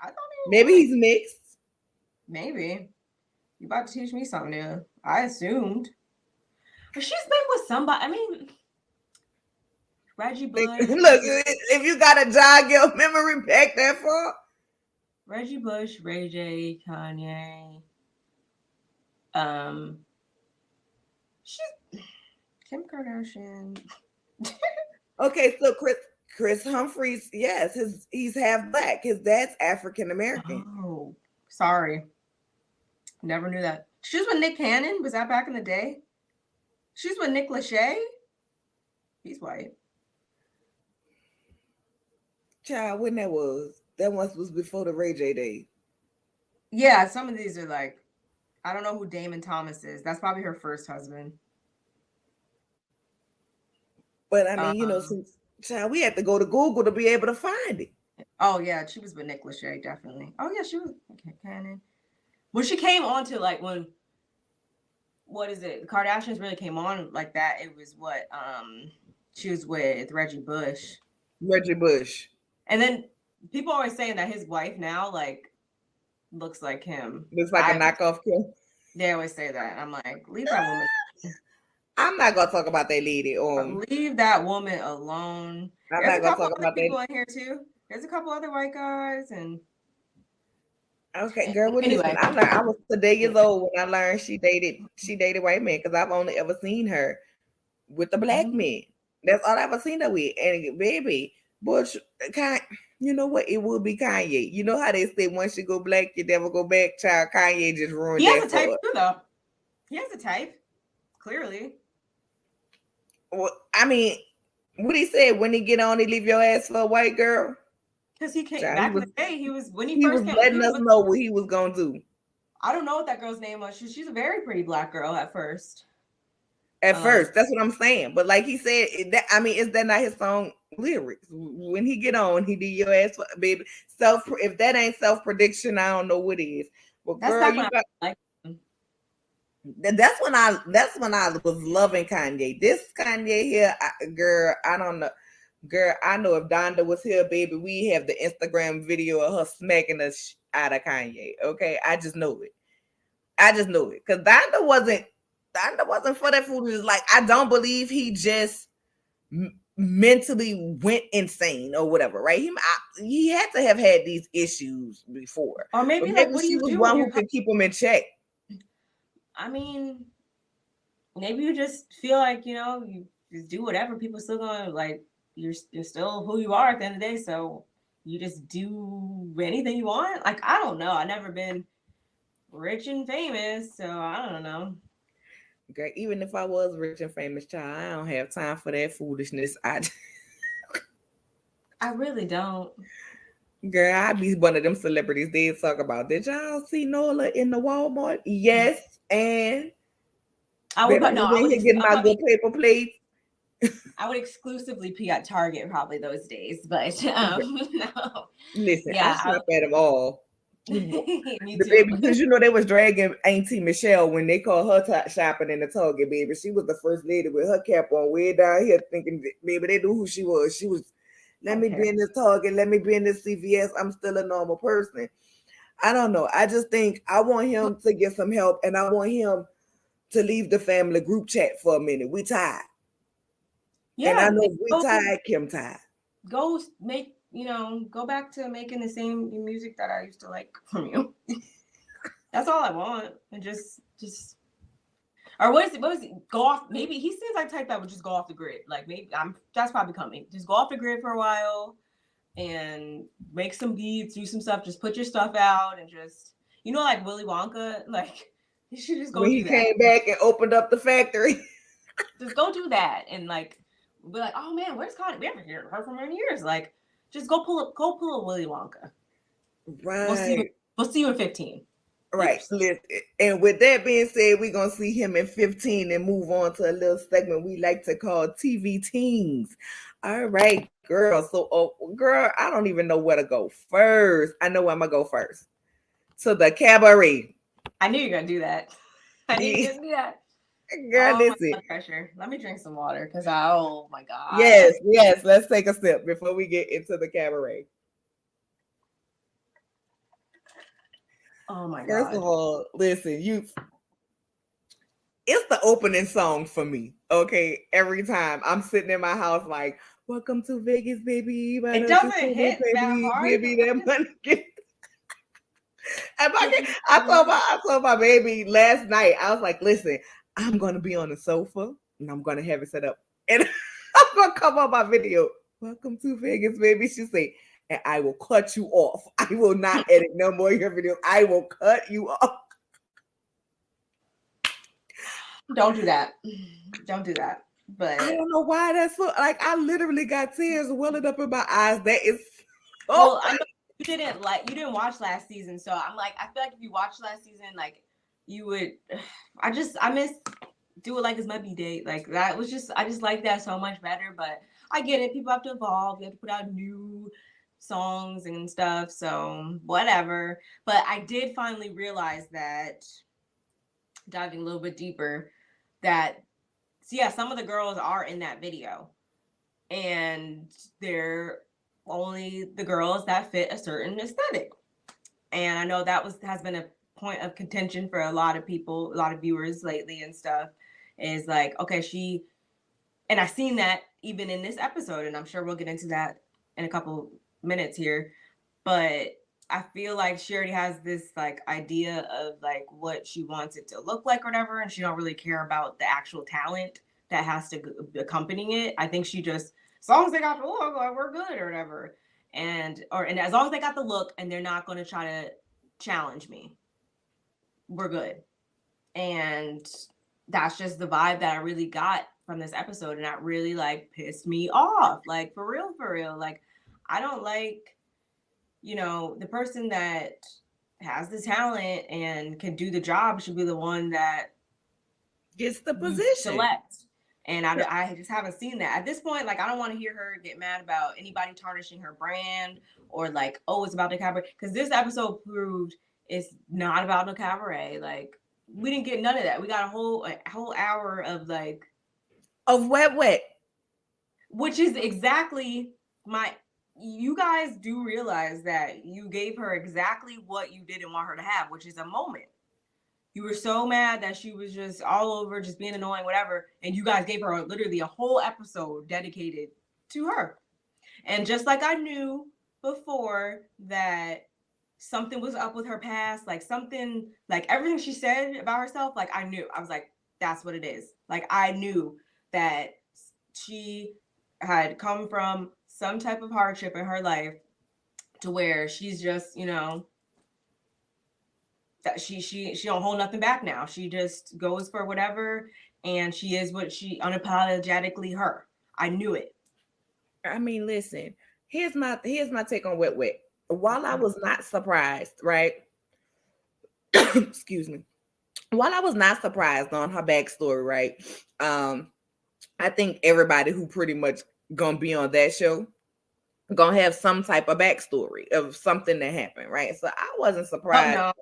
thought
maybe he's mixed.
Maybe. You about to teach me something new. I assumed. But she's been with somebody. I mean, Reggie Bush.
Look, if you got to jog your memory back that far.
Reggie Bush, Ray J, Kanye. She's Kim Kardashian.
Okay, so Chris Humphries, yes, he's half black. His dad's African American.
Oh, sorry. Never knew that. She was with Nick Cannon. Was that back in the day? She's with Nick Lachey. He's white.
Child, when that was? That was before the Ray J days.
Yeah, some of these are like, I don't know who Damon Thomas is. That's probably her first husband.
But I mean, since child, we had to go to Google to be able to find it.
Oh yeah, she was with Nick Lachey, definitely. Oh yeah, she was Cannon. When she came on to like when, what is it? The Kardashians really came on like that. It was what she was with Reggie Bush.
Reggie Bush.
And then people always saying that his wife now like looks like him.
Looks like a knockoff Kim.
They always say that. I'm like, leave that woman.
I'm not gonna talk about that lady.
Leave that woman alone.
I'm not gonna talk about
people in here too. There's a couple other white guys and.
Okay, girl. Well, anyway, I was today years old when I learned she dated white men because I've only ever seen her with the black men. That's all I've ever seen her with. And baby, Bush, you know what? It will be Kanye. You know how they say once you go black, you never go back. Child, Kanye just ruined.
He has a type too, though. He has a type, clearly.
Well, I mean, what he said when he get on, he leave your ass for a white girl.
Because he came back in the day. He was when he
first came. Letting us know what he was gonna do.
I don't know what that girl's name was. She's a very pretty black girl at first.
At first, that's what I'm saying. But like he said, is that not his song lyrics? When he get on, he leave your ass for baby. If that ain't self prediction, I don't know what is. But that's girl, you got. That's when I was loving Kanye. This Kanye here, girl, I don't know. Girl, I know if Donda was here, baby, we have the Instagram video of her smacking the out of Kanye. Okay, I just know it. I just know it because Donda wasn't for that foolishness. Like I don't believe he just mentally went insane or whatever. Right? He had to have had these issues before,
Or
but
maybe like,
maybe
what do
she
you
was
do when
one who
you're?
could keep him in check.
I mean, maybe you just feel like you just do whatever. People still gonna like you're still who you are at the end of the day. So you just do anything you want. Like I don't know. I've never been rich and famous, so I don't know.
Girl, even if I was rich and famous, child, I don't have time for that foolishness.
I really don't.
Girl, I be one of them celebrities they talk about. Did y'all see Nola in the Walmart? Yes, and
I would,
baby,
but
I
no,
was in here getting
I'll
my good
probably
paper plates.
I would exclusively be at Target probably those days, but no,
Listen, I
yeah,
shop at them all.
me
The
too.
baby, because they was dragging Auntie Michelle when they called her shopping in the Target, baby. She was the first lady with her cap on way down here, thinking, baby, they knew who she was. She was, let me be
Okay.
in this Target, let me be in this CVS. I'm still a normal person. I don't know. I just think I want him to get some help, and I want him to leave the family group chat for a minute. We tired, and I
Yeah,
know if we
go
tired, Kim tired.
go make go back to making the same music that I used to like from you. That's all I want, and just or what is it? What is it? Go off. Maybe he seems like type that would just go off the grid. Like maybe I'm that's probably coming. Just go off the grid for a while and make some beats, do some stuff. Just put your stuff out and just like Willy Wonka. Like you should just go
When he
do that.
came back and opened up the factory,
Just go do that and like be like, oh man, where's Connie? We haven't heard from her in years. Like just go pull a Willy Wonka. We'll see you.
right?
We'll see you in 15
Right.
years.
Listen, and with that being said, we're gonna see him in 15 and move on to a little segment we like to call TV Teens. All right, girl. So, girl, I don't even know where to go first. I know where I'm gonna go first. To the cabaret.
I knew you were gonna do that. I knew you were gonna do that.
Girl,
Oh my
listen.
blood pressure. Let me drink some water because oh my god.
Yes, yes. Let's take a sip before we get into the cabaret.
Oh my
First of
god.
all, listen, it's the opening song for me. Okay, every time I'm sitting in my house, like, "Welcome to Vegas, baby. Why
It
don't you
doesn't
say that,
hit that
baby?
hard.
Give me that money." And
Give
my,
me
I
money.
told my, I told my baby last night. I was like, "Listen, I'm gonna be on the sofa and I'm gonna have it set up, and I'm gonna come on my video. Welcome to Vegas, baby." She say, "And I will cut you off. I will not edit no more of your videos. I will cut you off."
Don't do that. Don't do that.
I
But
don't know why that's so. Like I literally got tears welling up in my eyes. That is so.
well, I know you didn't watch last season, so I'm like, I feel like if you watched last season, like you would. I miss do it like it's my B date. Like that was just I just like that so much better. But I get it. People have to evolve. You have to put out new songs and stuff. So whatever. But I did finally realize that diving a little bit deeper, that so yeah, some of the girls are in that video, and they're only the girls that fit a certain aesthetic. And I know that has been a point of contention for a lot of people, a lot of viewers lately and stuff. Is like, okay, and I've seen that even in this episode, and I'm sure we'll get into that in a couple minutes here. But I feel like she already has this like idea of like what she wants it to look like or whatever, and she don't really care about the actual talent that has to accompany it. I think she just as long as they got the look, like we're good or whatever, and as long as they got the look and they're not going to try to challenge me, we're good. And that's just the vibe that I really got from this episode, and that really like pissed me off. Like for real. Like I don't like the person that has the talent and can do the job should be the one that
Gets the
you
position.
select. And I just haven't seen that at this point. Like I don't want to hear her get mad about anybody tarnishing her brand or like, oh, it's about the cabaret, because this episode proved it's not about the cabaret. Like we didn't get none of that. We got a whole hour of like
of wet,
which is exactly my. You guys do realize that you gave her exactly what you didn't want her to have, which is a moment. You were so mad that she was just all over, just being annoying, whatever, and you guys gave her literally a whole episode dedicated to her. And just like I knew before that something was up with her past, like something, like everything she said about herself, like I knew. I was like, that's what it is. Like I knew that she had come from some type of hardship in her life to where she's just, you know, that she don't hold nothing back now. She just goes for whatever, and she is what she unapologetically her. I knew it.
I mean, listen, here's my take on wet. While I was not surprised, right? Excuse me. While I was not surprised on her backstory, right? I think everybody who pretty much gonna be on that show gonna have some type of backstory of something that happened, right? So I wasn't surprised.
No,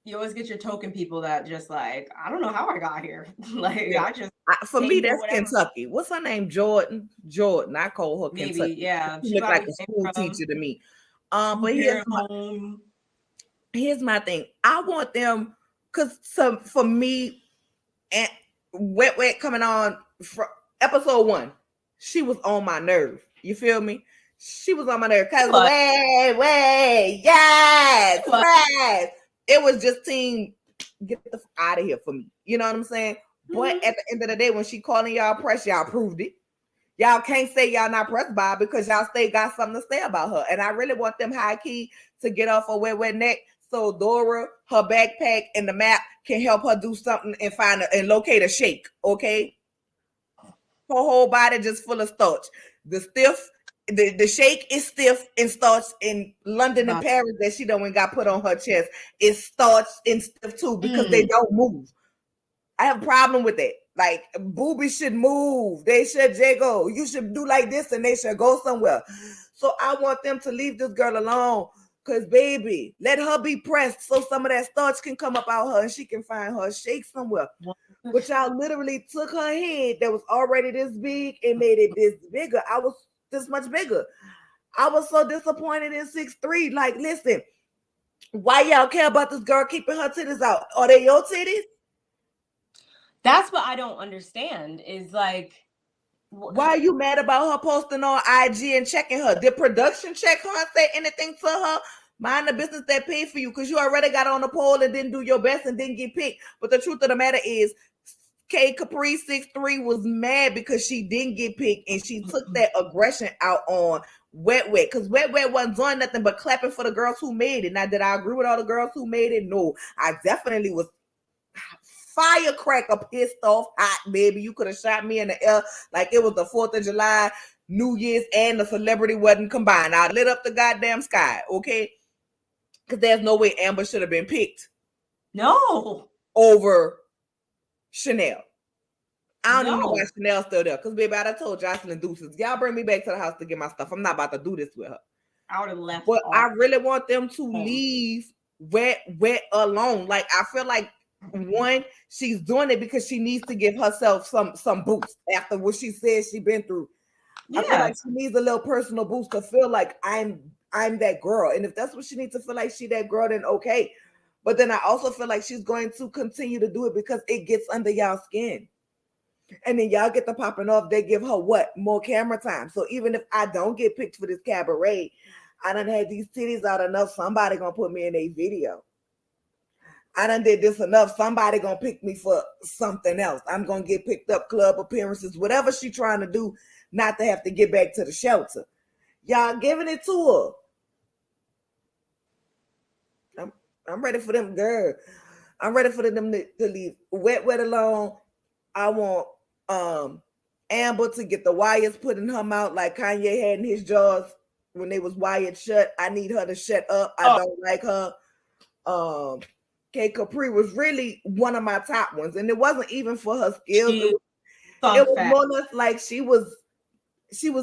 you always get your token people that just like, I don't know how I got here. Like
Yeah.
I just
For me, that's Kentucky. What's her name? Jordan. I call her
maybe
Kentucky.
yeah.
She looked like a school teacher to me. But here's my thing. I want them because for me, and wet coming on from episode 1, she was on my nerve. You feel me? She was on my nerve because yes, right. It was just team get the out of here for me. You know what I'm saying? But at the end of the day, when she calling y'all press, y'all proved it. Y'all can't say y'all not pressed by because y'all still got something to say about her. And I really want them high key to get off her wet neck so Dora, her backpack, and the map can help her do something and and locate a shake. Okay, her whole body just full of starch. The shake is stiff and starch in London and Paris that she done got put on her chest. It's starch and stiff too because they don't move. I have a problem with that. Like boobies should move. They should jiggle. You should do like this and they should go somewhere. So I want them to leave this girl alone. Cause baby, let her be pressed so some of that starch can come up out her and she can find her shake somewhere. But y'all literally took her head that was already this big and made it this bigger. I was this much bigger. I was so disappointed in 6'3". Like, listen, why y'all care about this girl keeping her titties out? Are they your titties?
That's what I don't understand is like,
why are you mad about her posting on IG and checking her? Did production check her and say anything to her? Mind the business that paid for you because you already got on the poll and didn't do your best and didn't get picked. But the truth of the matter is, K Capri 6'3" was mad because she didn't get picked and she took that aggression out on Wet because Wet wasn't doing nothing but clapping for the girls who made it. Now, did I agree with all the girls who made it? No, I definitely was firecracker pissed off hot, baby. You could have shot me in the air like it was the 4th of July, New Year's, and the celebrity wedding combined. I lit up the goddamn sky, okay? Because there's no way Amber should have been picked.
No.
Over Chanel. I don't even know why Chanel's still there. Because, baby, I told Jocelyn Deuces, y'all bring me back to the house to get my stuff. I'm not about to do this with her.
I would have left.
But I really want them to leave Wet alone. Like, I feel like one, she's doing it because she needs to give herself some boost after what she says she's been through. Yeah. I feel like she needs a little personal boost to feel like I'm that girl. And if that's what she needs to feel like she that girl, then okay. But then I also feel like she's going to continue to do it because it gets under y'all skin. And then y'all get the popping off. They give her what? More camera time. So even if I don't get picked for this cabaret, I done had these titties out enough. Somebody gonna put me in a video. I done did this enough. Somebody gonna pick me for something else. I'm gonna get picked up, club appearances, whatever she trying to do, not to have to get back to the shelter. Y'all giving it to her. I'm ready for them, girl. I'm ready for them to leave wet alone. I want Amber to get the wires put in her mouth like Kanye had in his jaws when they was wired shut. I need her to shut up. I don't like her. K Capri was really one of my top ones, and it wasn't even for her skills. It was more or less like she was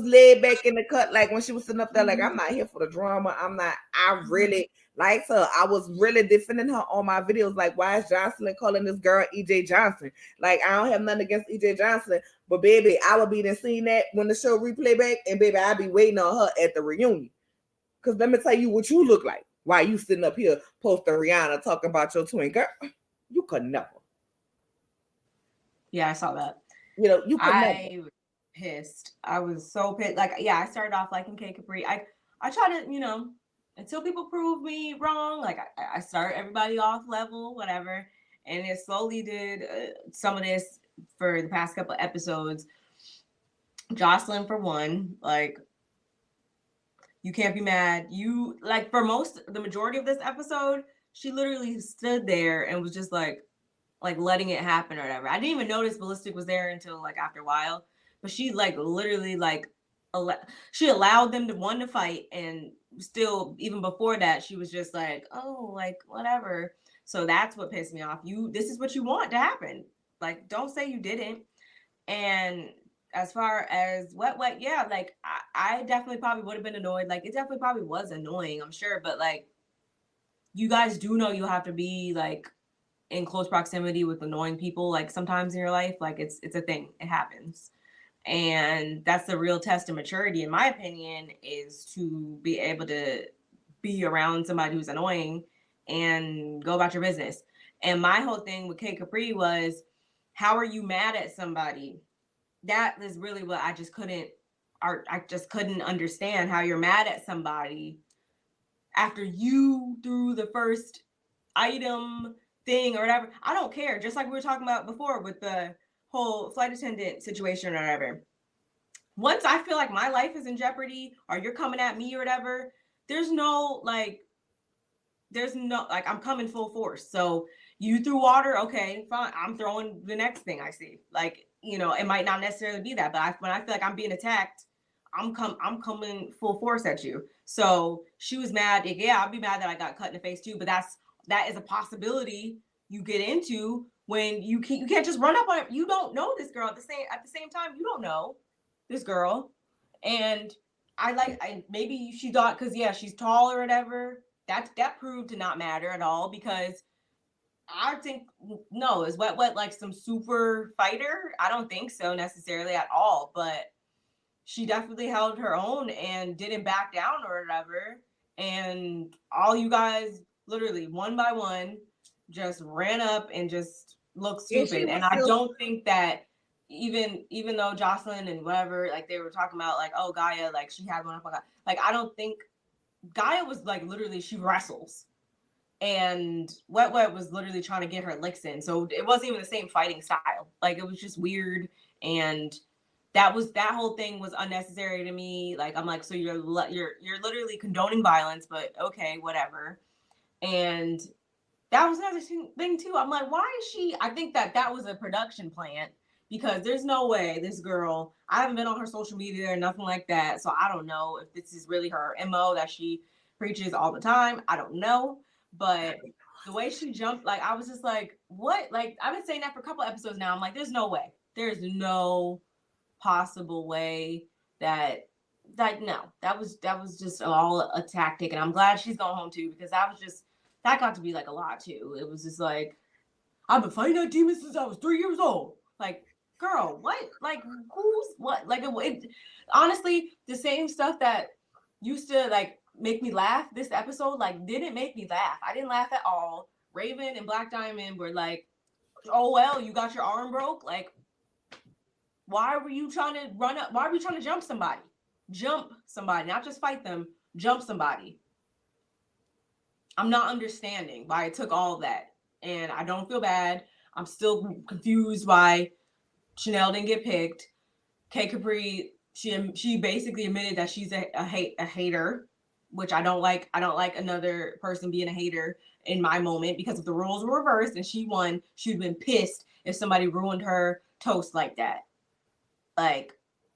laid back in the cut, like when she was sitting up there, like I'm not here for the drama. I really Like, so I was really defending her on my videos. Like, why is Jocelyn calling this girl EJ Johnson? Like, I don't have nothing against EJ Johnson, but baby, I would be then seeing that when the show replay back, and baby, I'd be waiting on her at the reunion. Because let me tell you what you look like. Why you sitting up here posting Rihanna talking about your twin girl? You could never.
Yeah, I saw that.
You know, you could never.
I was pissed. I was so pissed. Like, yeah, I started off liking K Capri. I try to, you know, until people prove me wrong, like I start everybody off level, whatever. And it slowly did some of this for the past couple episodes. Jocelyn, for one, like, you can't be mad. You, like, for the majority of this episode, she literally stood there and was just like letting it happen or whatever. I didn't even notice Ballistic was there until like after a while, but she like literally like she allowed them to fight, and still even before that she was just like, oh, like whatever. So that's what pissed me off. This is what you want to happen. Like, don't say you didn't. And as far as wet, yeah, like I definitely probably would have been annoyed. Like, it definitely probably was annoying, I'm sure, but like, you guys do know you have to be like in close proximity with annoying people, like sometimes in your life. Like, it's a thing, it happens. And that's the real test of maturity, in my opinion, is to be able to be around somebody who's annoying and go about your business. And my whole thing with K Capri was, how are you mad at somebody? That is really what I just couldn't understand, how you're mad at somebody after you threw the first item thing or whatever. I don't care. Just like we were talking about before with the whole flight attendant situation or whatever. Once I feel like my life is in jeopardy, or you're coming at me or whatever, there's no like, I'm coming full force. So you threw water, okay, fine. I'm throwing the next thing I see. Like, you know, it might not necessarily be that, but when I feel like I'm being attacked, I'm coming full force at you. So she was mad. Yeah, I'd be mad that I got cut in the face too, but that is a possibility you get into when you can't just run up on it. You don't know this girl at the same time. You don't know this girl. And maybe she thought, because yeah, she's tall or whatever, that proved to not matter at all, because I think, no, is wet like some super fighter? I don't think so necessarily at all, but she definitely held her own and didn't back down or whatever. And all you guys literally one by one just ran up and just looked stupid. And I don't think that even though Jocelyn and whatever, like they were talking about like, oh, Gaia, like she had one up on Gaia. Like, I don't think Gaia was like, literally, she wrestles. And Wet was literally trying to get her licks in. So it wasn't even the same fighting style. Like, it was just weird. And that whole thing was unnecessary to me. Like, I'm like, so you're literally condoning violence, but okay, whatever. And that was another thing too. I'm like, why is she? I think that was a production plant, because there's no way this girl, I haven't been on her social media or nothing like that, so I don't know if this is really her MO that she preaches all the time. I don't know, but the way she jumped, like, I was just like, what? Like, I've been saying that for a couple episodes now. I'm like, there's no way. There's no possible way that no, that was just all a tactic. And I'm glad she's going home too, because that got to be like a lot too. It was just like, I've been fighting that demon since I was 3 years old. Like, girl, what? Like, who's what? Like, it honestly, the same stuff that used to like make me laugh this episode, like, didn't make me laugh. I didn't laugh at all. Raven and Black Diamond were like, oh well, you got your arm broke. Like, why were you trying to run up? Why were you trying to jump somebody? Jump somebody, not just fight them. Jump somebody. I'm not understanding why it took all that. And I don't feel bad. I'm still confused why Chanel didn't get picked. K Capri, she basically admitted that she's a hater, which I don't like. I don't like another person being a hater in my moment, because if the roles were reversed and she won, she'd been pissed if somebody ruined her toast like that. Like,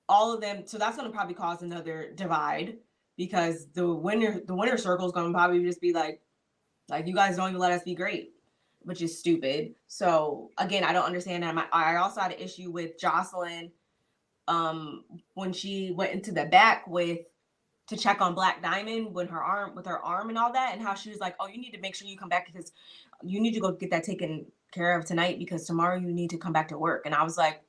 all of them. So that's going to probably cause another divide, because the winner circle is going to probably just be like, you guys don't even let us be great, which is stupid. So again, I don't understand that. I also had an issue with Jocelyn when she went into the back with to check on Black Diamond with her arm and all that, and how she was like, oh, you need to make sure you come back because you need to go get that taken care of tonight because tomorrow you need to come back to work. And I was like,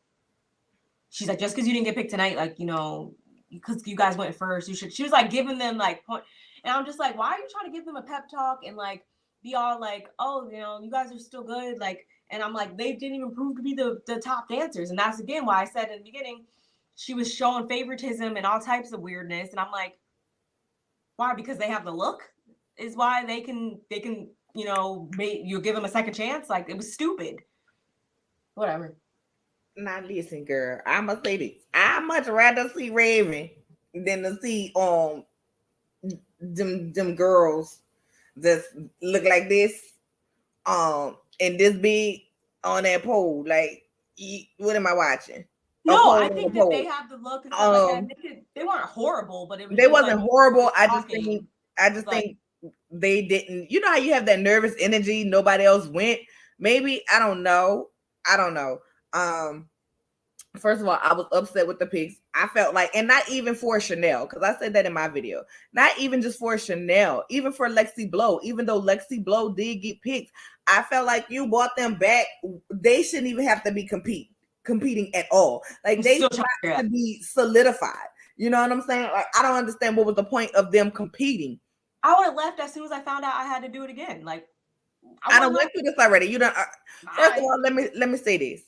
she's like, just because you didn't get picked tonight, like, you know, because you guys went first, you should. She was like giving them like point, and I'm just like, why are you trying to give them a pep talk and like be all like, oh, you know, you guys are still good, like, and I'm like, they didn't even prove to be the top dancers, and that's again why I said in the beginning, she was showing favoritism and all types of weirdness, and I'm like, why? Because they have the look, is why they can you know, you give them a second chance. Like, it was stupid. Whatever.
Now listen, girl, I'ma say this. I much rather see Raven than to see them girls that look like this and this big on that pole. Like, what am I watching?
No, I think that they have the look and stuff like that. They weren't horrible, but it was
they
just
wasn't
like,
horrible. I
talking.
just think they didn't. You know how you have that nervous energy, nobody else went. Maybe I don't know. First of all, I was upset with the picks. I felt like, and not even for Chanel, because I said that in my video. Not even just for Chanel, even for Lexi Blow. Even though Lexi Blow did get picked, I felt like you brought them back. They shouldn't even have to be competing at all. Like, they should be solidified. You know what I'm saying? Like, I don't understand what was the point of them competing.
I would have left as soon as I found out I had to do it again. Like,
I don't went through this already. You don't. First of all, let me say this.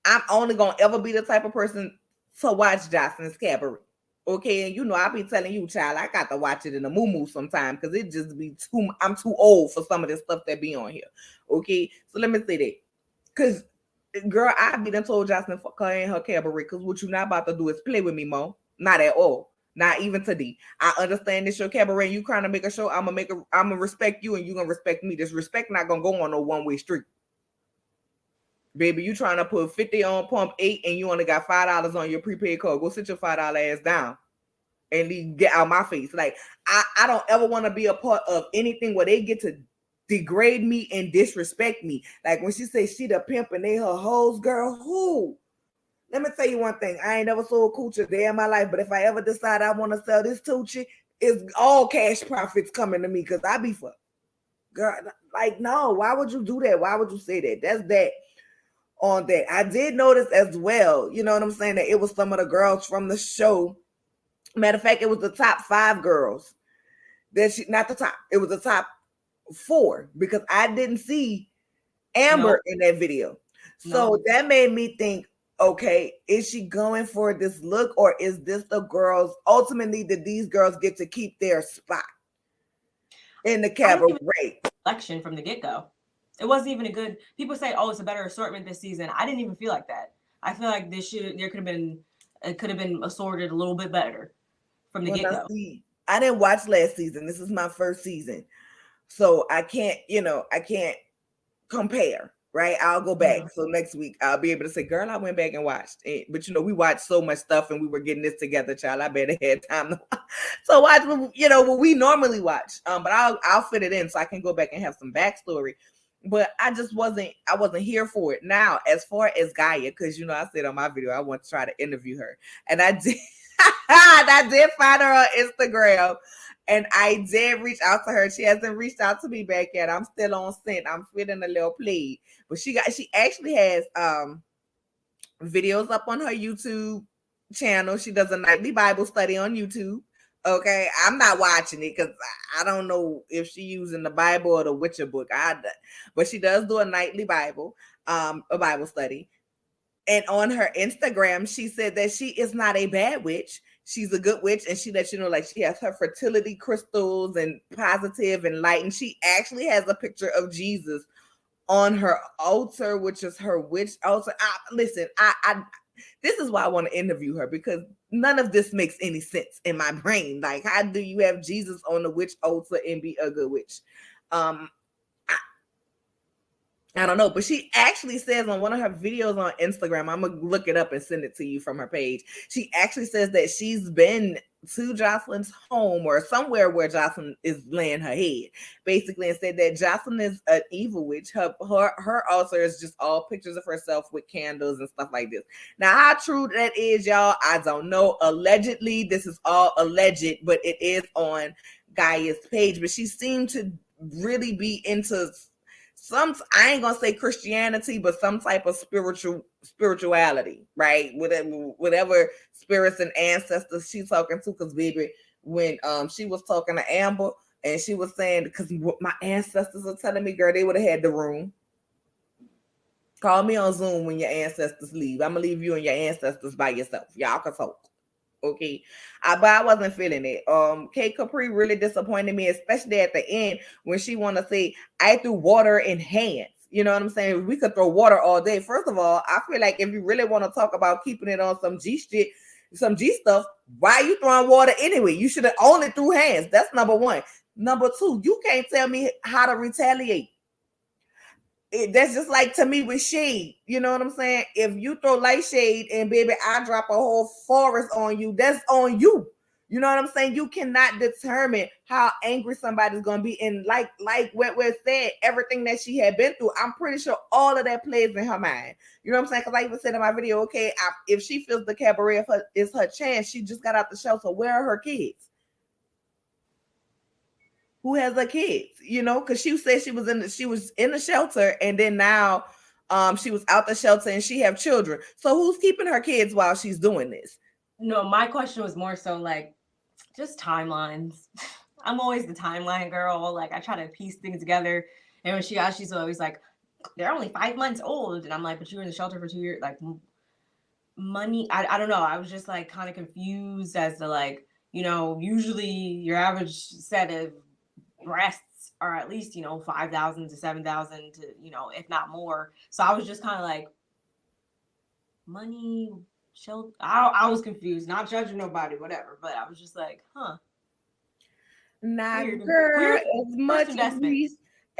I'm only gonna ever be the type of person to watch Jocelyn's Cabaret. Okay, and you know, I'll be telling you, child, I got to watch it in a moo sometime because it just be I'm too old for some of this stuff that be on here. Okay, so let me say that. Because, girl, I be done told Jocelyn fuck her in her cabaret because what you not about to do is play with me, Mo. Not at all. Not even today. I understand this your cabaret. You trying to make a show. I'm gonna respect you and you gonna respect me. This respect not gonna go on no one-way street. Baby, you trying to put 50 on pump 8 and you only got $5 on your prepaid card. Go sit your $5 ass down and get out my face. Like, I don't ever want to be a part of anything where they get to degrade me and disrespect me. Like when she say she the pimp and they her hoes, girl, who? Let me tell you one thing. I ain't never sold coochie a day in my life, but if I ever decide I want to sell this coochie, it's all cash profits coming to me because I be fucked. Girl, like, no, why would you do that? Why would you say that? That's that. On that, I did notice as well, you know what I'm saying, that it was some of the girls from the show. Matter of fact, it was the top 5 girls. Not the top, it was the top 4 because I didn't see Amber in that video. So that made me think, okay, is she going for this look or is this the girls? Ultimately, did these girls get to keep their spot in the cabaret?
Selection from the get-go. It wasn't even a good. People say, "Oh, it's a better assortment this season." I didn't even feel like that. I feel like it could have been assorted a little bit better from the get-go.
I didn't watch last season. This is my first season, so I can't compare. Right? I'll go back. So next week I'll be able to say, "Girl, I went back and watched it." But you know, we watched so much stuff, and we were getting this together, child. I better have time to so watch. What we normally watch. But I'll fit it in so I can go back and have some backstory. But I wasn't here for it. Now, as far as Gaia, because I said on my video I want to try to interview her, and I did. I did find her on Instagram, and I did reach out to her. She hasn't reached out to me back yet. I'm still on scent. I'm feeling a little played, but she actually has videos up on her YouTube channel. She does a nightly Bible study on YouTube. Okay, I'm not watching it because I don't know if she's using the Bible or the Witcher book. But she does do a nightly Bible, a Bible study. And on her Instagram, she said that she is not a bad witch. She's a good witch, and she lets you know, like, she has her fertility crystals and positive and light. And she actually has a picture of Jesus on her altar, which is her witch altar. Listen, this is why I want to interview her, because none of this makes any sense in my brain. Like, how do you have Jesus on the witch altar and be a good witch? I don't know, but she actually says on one of her videos on Instagram, I'm gonna look it up and send it to you from her page. She actually says that she's been to Jocelyn's home or somewhere where Jocelyn is laying her head, basically, and said that Jocelyn is an evil witch. Her altar is just all pictures of herself with candles and stuff like this. Now, how true that is, y'all, I don't know. Allegedly, this is all alleged, but it is on Gaia's page. But she seemed to really be into some, I ain't gonna say Christianity, but some type of spirituality, right? Whatever spirits and ancestors she's talking to. Because baby, when she was talking to Amber and she was saying, because my ancestors are telling me, girl, they would have had the room. Call me on Zoom when your ancestors leave. I'm gonna leave you and your ancestors by yourself. Y'all can talk. Okay. But I wasn't feeling it. Kate Capri really disappointed me, especially at the end when she wanna say, I threw water in hands. You know what I'm saying? We could throw water all day. First of all, I feel like if you really want to talk about keeping it on some G shit, some G stuff, why are you throwing water anyway? You should have only threw hands. That's number one. Number two, you can't tell me how to retaliate. That's just like to me with shade. You know what I'm saying? If you throw light shade and baby, I drop a whole forest on you, that's on you. You know what I'm saying? You cannot determine how angry somebody's gonna be. And like what was said, everything that she had been through, I'm pretty sure all of that plays in her mind. You know what I'm saying? Because I even said in my video, okay, if she feels the cabaret is her chance, she just got out the shelter. Where are her kids? Who has her kids? You know, because she said she was in the shelter, and then now she was out the shelter and she have children. So who's keeping her kids while she's doing this?
No, my question was more so like just timelines. I'm always the timeline girl. Like I try to piece things together. And when she's always like, they're only 5 months old. And I'm like, but you were in the shelter for 2 years. Like money. I don't know. I was just like kind of confused as to like, you know, usually your average set of breasts are at least, you know, 5,000 to 7,000 to, you know, if not more. So I was just kind of like, money, shelter. I was confused, not judging nobody, whatever. But I was just like, huh.
Nah, girl,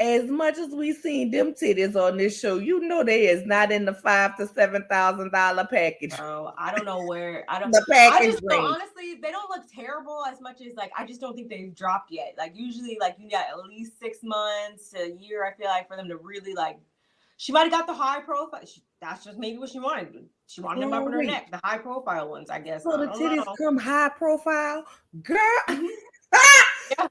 as much as we seen them titties on this show, you know they is not in the $5,000 to $7,000 package.
Oh, I don't know where.
The package
I just
range.
honestly, they don't look terrible as much as like I just don't think they've dropped yet. Like usually, like you got at least 6 months, a year. I feel like for them to really like, she might have got the high profile. That's just maybe what she wanted. She wanted them up in her neck, the high profile ones, I guess.
So the titties come high profile, girl.
Mm-hmm.
Yeah.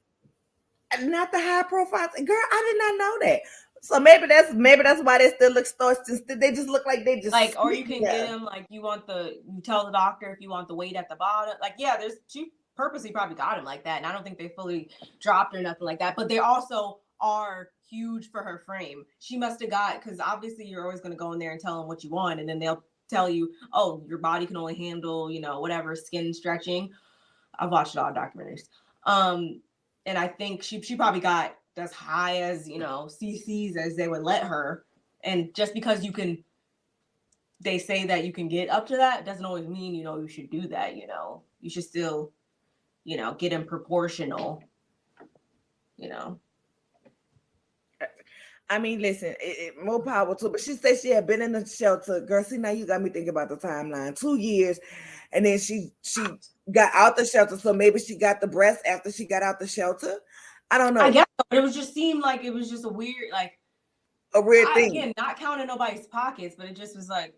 Not the high profile. Girl, I did not know that. So maybe that's why they still look starched. They just look like they just
like, or you can get them like you tell the doctor if you want the weight at the bottom. Like, yeah, she purposely probably got them like that, and I don't think they fully dropped or nothing like that. But they also are huge for her frame. She must have got, because obviously you're always going to go in there and tell them what you want, and then they'll tell you, oh, your body can only handle, you know, whatever, skin stretching. I've watched a lot of documentaries. And I think she probably got as high as, you know, CCs as they would let her. And just because they say that you can get up to that doesn't always mean, you know, you should do that, you know. You should still, you know, get in proportional, you know.
I mean, listen, more power to her. But she said she had been in the shelter. Girl, see, now you got me thinking about the timeline. 2 years, and then she got out the shelter. So maybe she got the breast after she got out the shelter. I don't know.
I guess but it was just seemed like it was just a weird
thing.
Again, not counting nobody's pockets, but it just was like,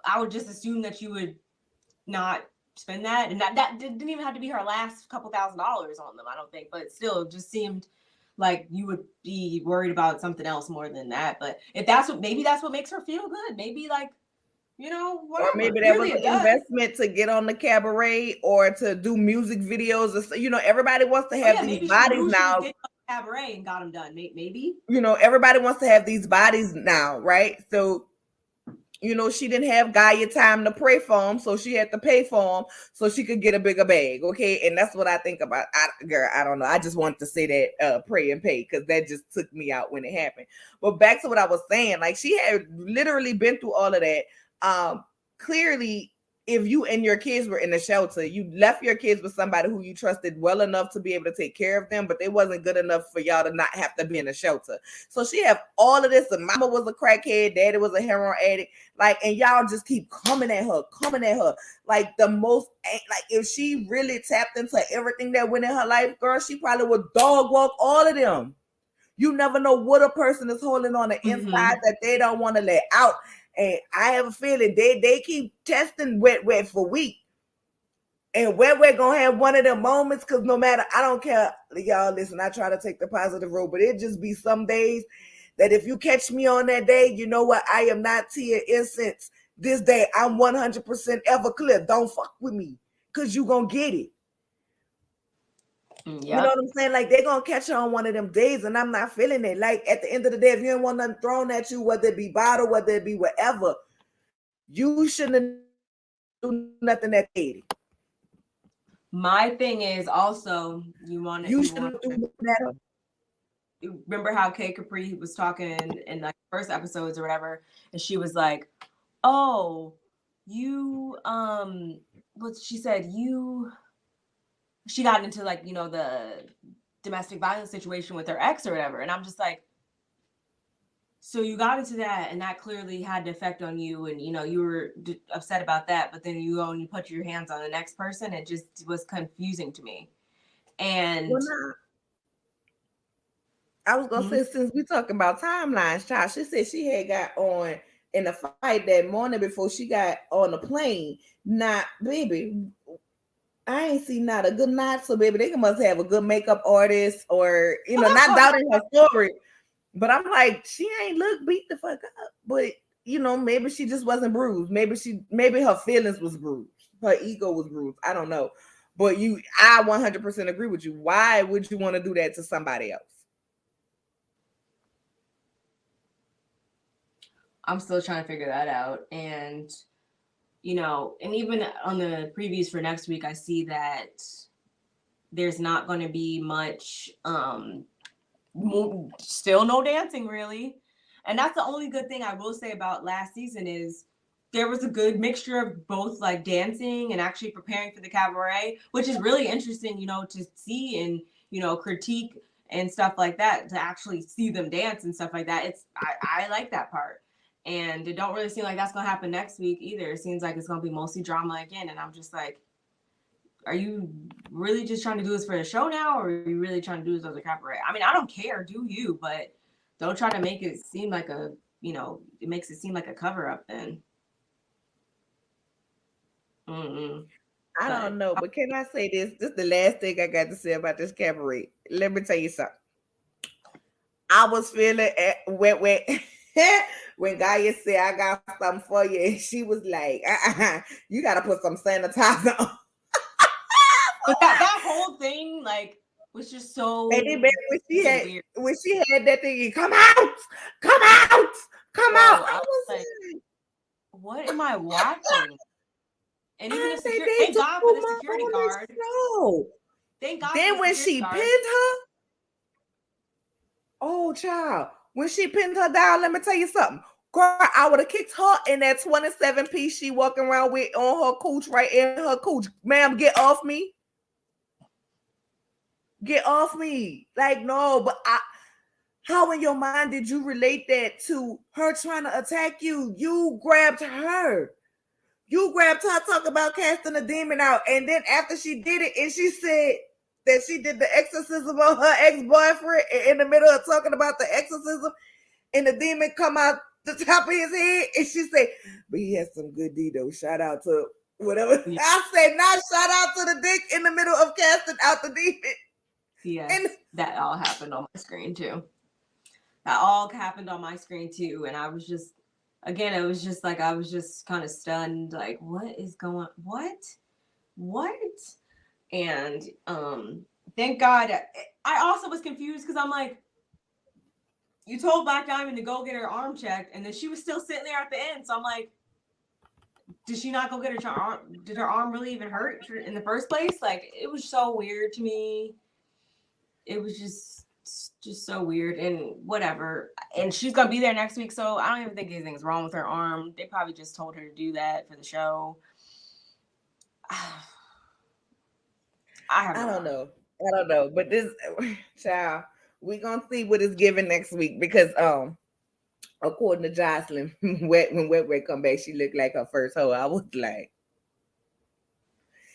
I would just assume that you would not spend that. And that didn't even have to be her last couple $1,000s on them, I don't think. But still, it just seemed like you would be worried about something else more than that. But if maybe that's what makes her feel good. Maybe like, you know, whatever.
Or maybe that was an investment to get on the cabaret or to do music videos. Or, you know, everybody wants to have these bodies now.
She did cabaret and got them done. Maybe.
You know, everybody wants to have these bodies now, right? So, you know, she didn't have Gaia time to pray for him, so she had to pay for him so she could get a bigger bag, okay? And that's what I think about. Girl, I don't know. I just wanted to say that pray and pay because that just took me out when it happened. But back to what I was saying, like she had literally been through all of that. Clearly, if you and your kids were in a shelter, you left your kids with somebody who you trusted well enough to be able to take care of them, but they wasn't good enough for y'all to not have to be in a shelter. So she have all of this. And mama was a crackhead, daddy was a heroin addict, like, and y'all just keep coming at her, like the most. Like if she really tapped into everything that went in her life, girl, she probably would dog walk all of them. You never know what a person is holding on the inside that they don't want to let out. And I have a feeling they keep testing wet for weeks. And wet gonna have one of them moments, because no matter, I don't care, y'all, listen, I try to take the positive road, but it just be some days that if you catch me on that day, you know what, I am not Tia Incense this day. I'm 100% Everclear. Don't fuck with me, because you gonna get it. Yep. You know what I'm saying? Like, they're gonna catch her on one of them days, and I'm not feeling it. Like, at the end of the day, if you don't want nothing thrown at you, whether it be bottle, whether it be whatever, you shouldn't do nothing that day.
My thing is also, you shouldn't do that. Remember how K Capri was talking in like first episodes or whatever, and she was like, "Oh, you what she said, she got into like, you know, the domestic violence situation with her ex or whatever." And I'm just like, so you got into that, and that clearly had an effect on you, and you know you were upset about that, but then you go and you put your hands on the next person. It just was confusing to me. And
I was gonna say, since we talking about timelines, child, she said she had got on in a fight that morning before she got on the plane. Not, baby, I ain't seen not a good night. So baby, they must have a good makeup artist, or you know, not doubting her story. But I'm like, she ain't look beat the fuck up. But you know, maybe she just wasn't bruised. Maybe her feelings was bruised. Her ego was bruised. I don't know. But I 100% agree with you. Why would you want to do that to somebody else?
I'm still trying to figure that out. And you know, and even on the previews for next week, I see that there's not going to be much, still no dancing really. And that's the only good thing I will say about last season is there was a good mixture of both like dancing and actually preparing for the cabaret, which is really interesting, you know, to see and, you know, critique and stuff like that, to actually see them dance and stuff like that. I like that part. And it don't really seem like that's going to happen next week either. It seems like it's going to be mostly drama again. And I'm just like, are you really just trying to do this for the show now? Or are you really trying to do this as a cabaret? I mean, I don't care, do you? But don't try to make it seem like a, you know, it makes it seem like a cover up then.
I don't know, but can I say this? This is the last thing I got to say about this cabaret. Let me tell you something. I was feeling when Gaia said, "I got something for you," and she was like, "You got to put some sanitizer on."
But that whole thing, like, was just so.
And then when she had that thing, come out, come out, come out. I was like,
what am I watching? And even the security, thank God for the security guard.
No.
Thank God.
Then when she pinned her, oh child, when she pinned her down, let me tell you something. Girl, I would have kicked her in that 27 piece she walking around with on her cooch, right in her cooch. Ma'am, get off me. Get off me. Like, no, but how in your mind did you relate that to her trying to attack you? You grabbed her. You grabbed her, talk about casting a demon out. And then after she did it, and she said that she did the exorcism on her ex-boyfriend, in the middle of talking about the exorcism, and the demon come out the top of his head, and she said, but he has some good deed though. Shout out to whatever. Yeah. I said, not shout out to the dick in the middle of casting out the demon.
Yes, and that all happened on my screen too. That all happened on my screen too. And I was just, again, it was just like, I was just kind of stunned. Like, what is going, what? And thank God. I also was confused because I'm like, you told Black Diamond to go get her arm checked, and then she was still sitting there at the end. So I'm like, did she not go get her arm? Did her arm really even hurt in the first place? Like, it was so weird to me. It was just so weird, and whatever. And she's gonna be there next week, so I don't even think anything's wrong with her arm. They probably just told her to do that for the show. I have
I
no
don't
idea.
know. I don't know. But this child, we gonna see what it's given next week because according to Jocelyn, when Wet come back, she looked like her first hoe. I was like,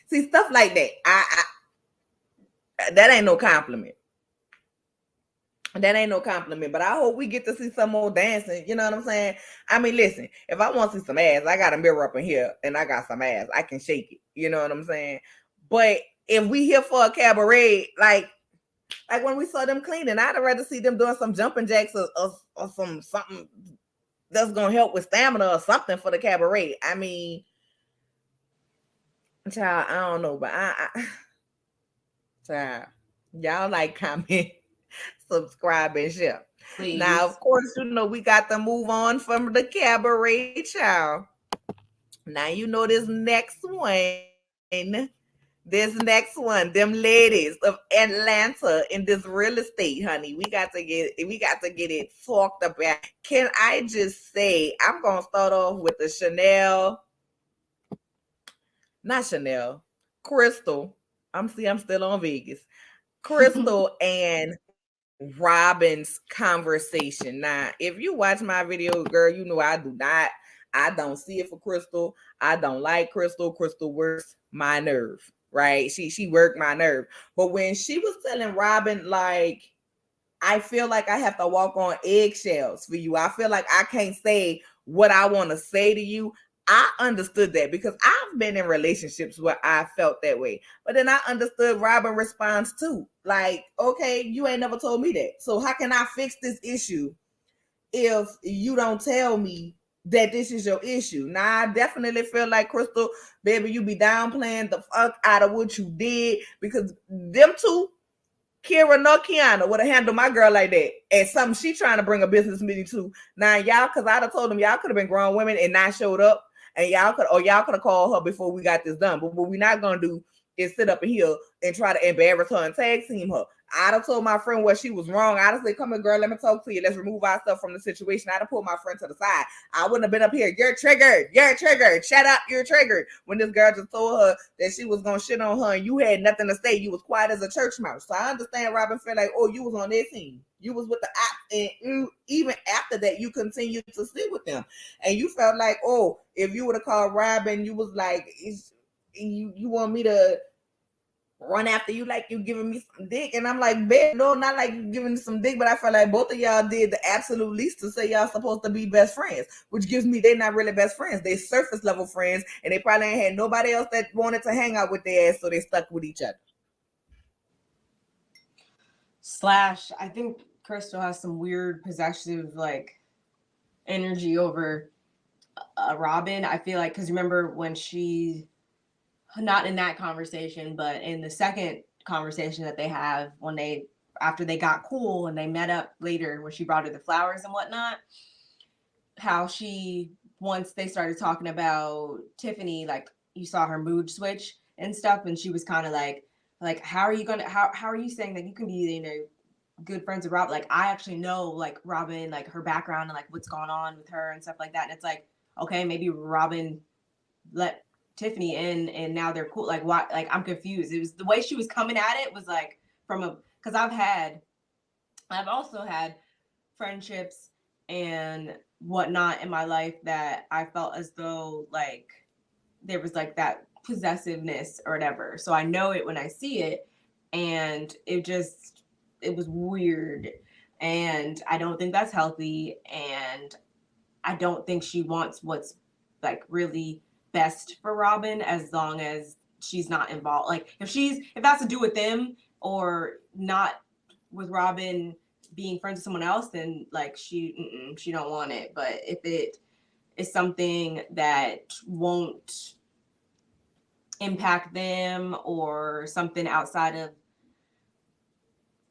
see stuff like that. That ain't no compliment. That ain't no compliment, but I hope we get to see some more dancing. You know what I'm saying? I mean, listen, if I want to see some ass, I got a mirror up in here and I got some ass. I can shake it. You know what I'm saying? But if we here for a cabaret, like when we saw them cleaning, I'd rather see them doing some jumping jacks or something that's gonna help with stamina or something for the cabaret. I mean, child, I don't know, but child, y'all like, comment, subscribe, and share. Now,
Please.
of course, you know we got to move on from the cabaret, child. Now you know this next one. This next one, them ladies of Atlanta in this real estate, honey. We got to get it talked about. Can I just say I'm gonna start off with the Chanel, not Chanel, Crystal. I'm still on Vegas. Crystal and Robin's conversation. Now, if you watch my video, girl, you know I don't see it for Crystal. I don't like Crystal. Crystal works my nerve, right? She worked my nerve. But when she was telling Robin, like, I feel like I have to walk on eggshells for you. I feel like I can't say what I want to say to you. I understood that because I've been in relationships where I felt that way. But then I understood Robin response too. Like, okay, you ain't never told me that. So how can I fix this issue if you don't tell me that this is your issue? Now I definitely feel like Crystal, baby, you be downplaying the fuck out of what you did because them two, Kira nor Kiana would have handled my girl like that. And something she trying to bring a business meeting to. Now y'all, because I'd have told them y'all could have been grown women and not showed up. And y'all could have called her before we got this done. But what we're not gonna do is sit up in here and try to embarrass her and tag team her. I'd have told my friend what she was wrong. I'd have said, come here, girl, let me talk to you. Let's remove ourselves from the situation. I'd have pulled my friend to the side. I wouldn't have been up here. You're triggered. You're triggered. Shut up. You're triggered. When this girl just told her that she was going to shit on her and you had nothing to say. You was quiet as a church mouse. So I understand Robin feel like, oh, you was on their team. You was with the app. And even after that, you continued to sit with them. And you felt like, oh, if you would have called Robin, you was like, you want me to run after you like you giving me some dick. And I'm like, bitch, no, not like you giving me some dick, but I feel like both of y'all did the absolute least to say y'all supposed to be best friends, which gives me they're not really best friends. They surface level friends, and they probably ain't had nobody else that wanted to hang out with their ass, so they stuck with each other.
Slash, I think Crystal has some weird possessive like energy over Robin. I feel like, because remember when she, not in that conversation, but in the second conversation that they have when they, after they got cool and they met up later when she brought her the flowers and whatnot, how she, once they started talking about Tiffany, like you saw her mood switch and stuff, and she was kind of like how are you gonna, how are you saying that you can be, you know, good friends with Robin? Like I actually know like Robin, like her background and like what's going on with her and stuff like that. And it's like, okay, maybe Robin let Tiffany in and now they're cool. Like why? Like I'm confused. It was the way she was coming at it was like from a, because I've also had friendships and whatnot in my life that I felt as though like there was like that possessiveness or whatever. So I know it when I see it, and it was weird, and I don't think that's healthy, and I don't think she wants what's like really best for Robin as long as she's not involved. Like if that's to do with them or not with Robin being friends with someone else, then like she don't want it. But if it is something that won't impact them or something outside of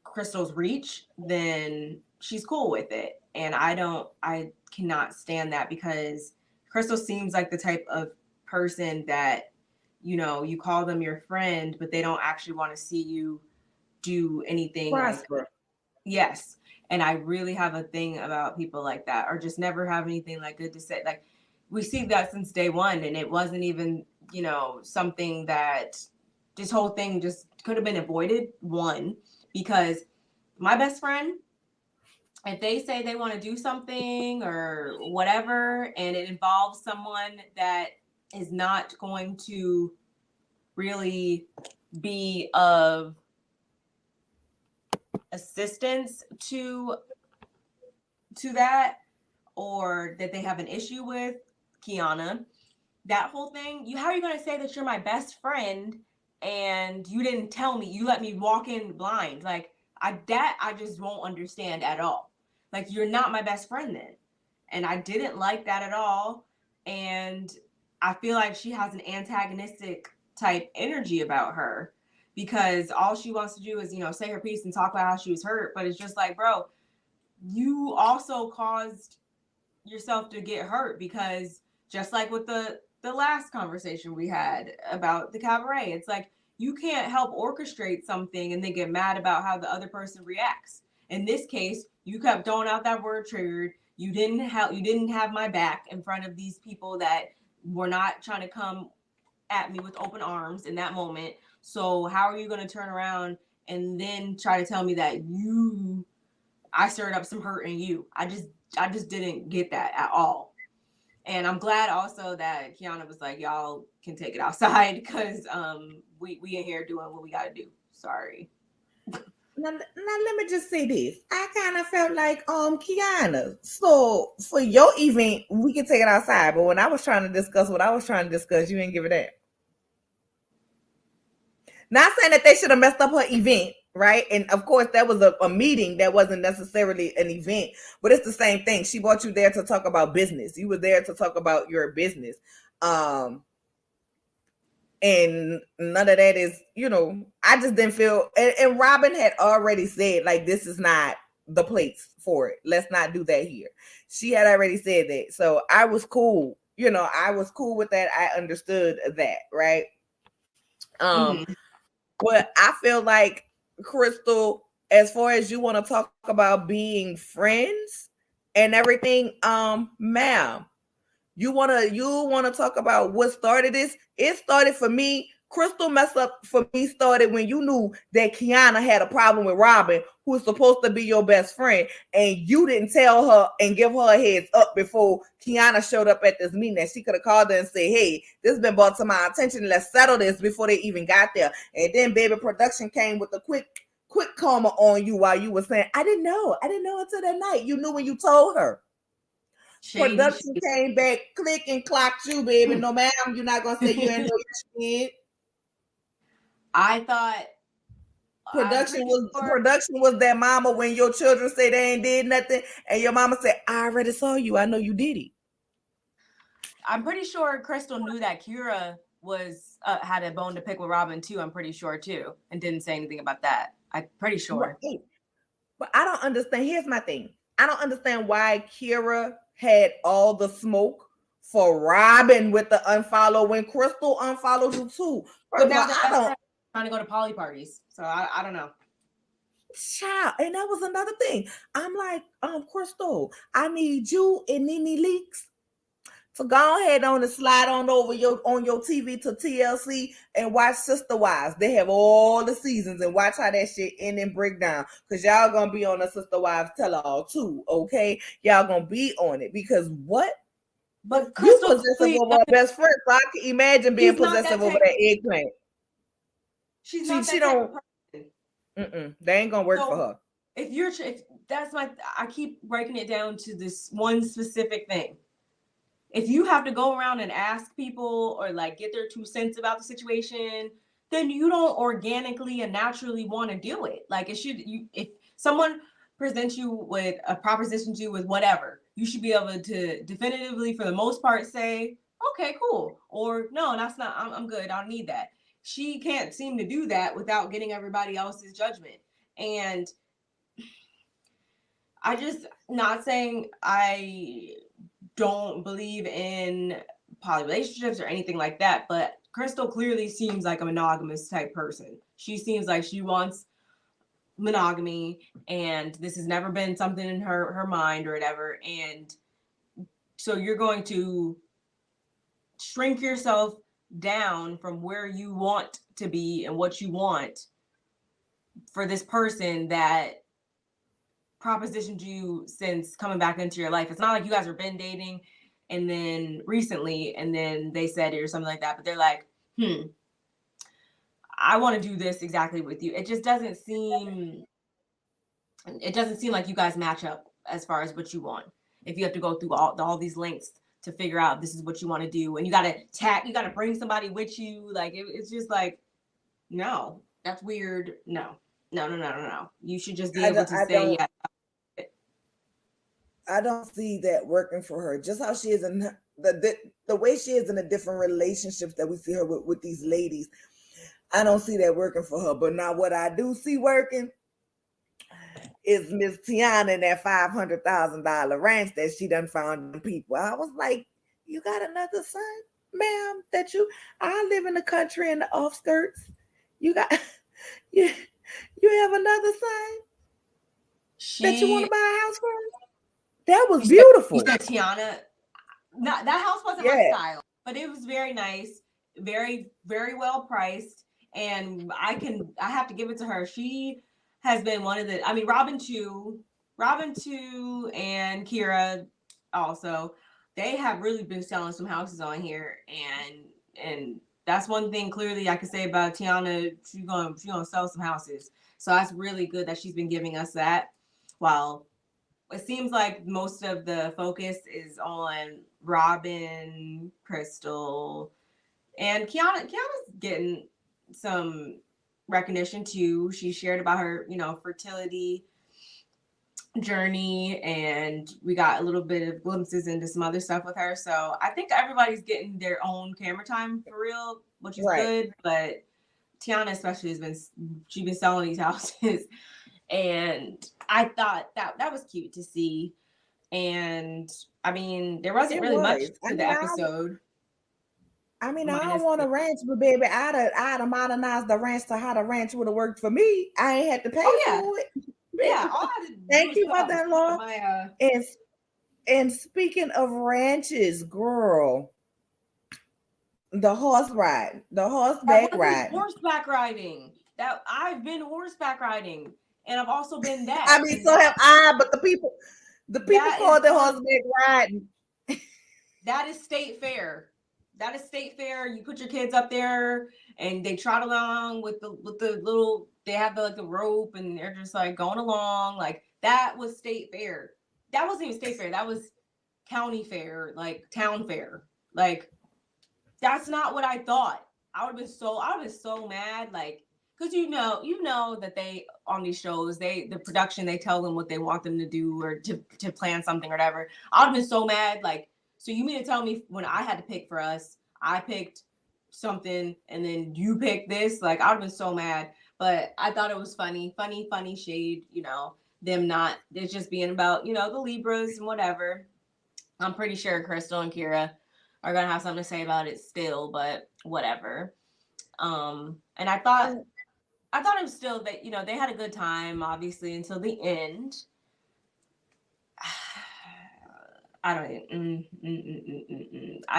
Crystal's reach, then she's cool with it. And I cannot stand that, because Crystal seems like the type of person that, you know, you call them your friend, but they don't actually want to see you do anything
Prosper.
like, yes. And I really have a thing about people like that, or just never have anything like good to say. Like we see that since day one, and it wasn't even something that this whole thing just could have been avoided. One, because my best friend, if they say they want to do something or whatever, and it involves someone that is not going to really be of assistance to that, or that they have an issue with Kiana, that whole thing, how are you going to say that you're my best friend and you didn't tell me, you let me walk in blind? Like, I just won't understand at all. Like, you're not my best friend then. And I didn't like that at all. And I feel like she has an antagonistic type energy about her, because all she wants to do is, say her piece and talk about how she was hurt. But it's just like, bro, you also caused yourself to get hurt, because just like with the last conversation we had about the cabaret, it's like, you can't help orchestrate something and then get mad about how the other person reacts. In this case, you kept throwing out that word triggered. You didn't have my back in front of these people that were not trying to come at me with open arms in that moment. So how are you going to turn around and then try to tell me that I stirred up some hurt in you? I just didn't get that at all. And I'm glad also that Kiana was like, y'all can take it outside, because we in here doing what we got to do. Sorry.
Now, let me just say this. I kind of felt like Kiana. So for your event, we can take it outside. But when I was trying to discuss what I was trying to discuss, you didn't give it that. Not saying that they should have messed up her event, right? And of course, that was a meeting that wasn't necessarily an event, but it's the same thing. She brought you there to talk about business. You were there to talk about your business. And none of that is, I just didn't feel, and Robin had already said, like, this is not the place for it. Let's not do that here. She had already said that. So I was cool. I was cool with that. I understood that, right? But I feel like, Crystal, as far as you want to talk about being friends and everything, ma'am, you wanna talk about what started this? It started for me. Crystal mess up for me started when you knew that Kiana had a problem with Robin, who was supposed to be your best friend, and you didn't tell her and give her a heads up before Kiana showed up at this meeting. That she could have called her and said, "Hey, this has been brought to my attention. Let's settle this," before they even got there. And then Baby Production came with a quick karma on you while you were saying, "I didn't know until that night." You knew when you told her.
Shady
Production
shit.
came back, click and clocked you, baby. No, ma'am, you're not gonna say you ain't know your shit.
I thought
Production was that mama when your children say they ain't did nothing, and your mama said, "I already saw you. I know you did it."
I'm pretty sure Crystal knew that Kira was had a bone to pick with Robin too. I'm pretty sure too, and didn't say anything about that. I'm pretty sure.
Right. But I don't understand. Here's my thing. I don't understand why Kira had all the smoke for Robin with the unfollow when Crystal unfollowed you too.
But now they're trying to go to poly parties, so I don't know.
Child, and that was another thing. I'm like, Crystal, I need you and Nene Leaks to go ahead on and slide on over on your TV to TLC and watch Sister Wives. They have all the seasons, and watch how that shit end and break down. Because y'all gonna be on the Sister Wives tell-all too, okay? Y'all gonna be on it, because what?
But
Crystal, you possessive over her best friend, so I can imagine being possessive over that eggplant.
She's not that type of
person. They ain't gonna work for her.
If that's I keep breaking it down to this one specific thing. If you have to go around and ask people or like get their 2 cents about the situation, then you don't organically and naturally want to do it. Like if someone presents you with a proposition to you with whatever, you should be able to definitively, for the most part, say, okay, cool. Or no, that's not, I'm good. I don't need that. She can't seem to do that without getting everybody else's judgment. And I just, not saying I don't believe in poly relationships or anything like that, but Crystal clearly seems like a monogamous type person. She seems like she wants monogamy, and this has never been something in her mind or whatever. And so you're going to shrink yourself down from where you want to be and what you want for this person that propositioned you since coming back into your life. It's not like you guys were been dating and then recently and then they said it or something like that, but they're like, I want to do this exactly with you. It just doesn't seem like you guys match up as far as what you want. If you have to go through all these lengths to figure out this is what you want to do, and you got to bring somebody with you, like it's just like, no, that's weird. No. You should just be able to say yeah.
I don't see that working for her. Just how she is in the way she is in the different relationships that we see her with these ladies. I don't see that working for her. But now what I do see working is Miss Tiana and that $500,000 ranch that she done found people. I was like, you got another son, ma'am, I live in the country in the offskirts. You got you have another son that you want to buy a house for? That was beautiful.
You said Tiana. Not that house wasn't my style, but it was very nice, very, very well priced. And I have to give it to her. She has been one of the, I mean, Robin too, and Kira also, they have really been selling some houses on here. And that's one thing clearly I can say about Tiana. She's gonna sell some houses. So that's really good that she's been giving us that. While it seems like most of the focus is on Robin, Crystal, and Kiana's getting some recognition too. She shared about her, fertility journey, and we got a little bit of glimpses into some other stuff with her. So I think everybody's getting their own camera time for real, which is good. But Tiana especially she's been selling these houses, and I thought that was cute to see. And I mean, there wasn't really much to the episode.
I don't want a ranch, but baby, I'd have modernized the ranch to how the ranch would have worked for me. I ain't had to pay for it.
Yeah,
thank you, mother-in-law. And speaking of ranches, girl, the horseback ride.
Horseback riding. That I've been horseback riding, and I've also been that.
I mean, so have I. But the people call it horseback riding.
That is state fair. You put your kids up there and they trot along with the little, they have the rope and they're just like going along. Like that was state fair. That wasn't even state fair. That was county fair, like town fair. Like that's not what I thought. I would have been so mad. Like, cause you know that they, on these shows, the production, they tell them what they want them to do or to plan something or whatever. I would have been so mad. Like, so you mean to tell me when I had to pick for us, I picked something and then you picked this? Like, I would have been so mad. But I thought it was funny shade, them not, it's just being about, the Libras and whatever. I'm pretty sure Crystal and Kira are going to have something to say about it still, but whatever. And I thought it was still that, they had a good time, obviously, until the end. I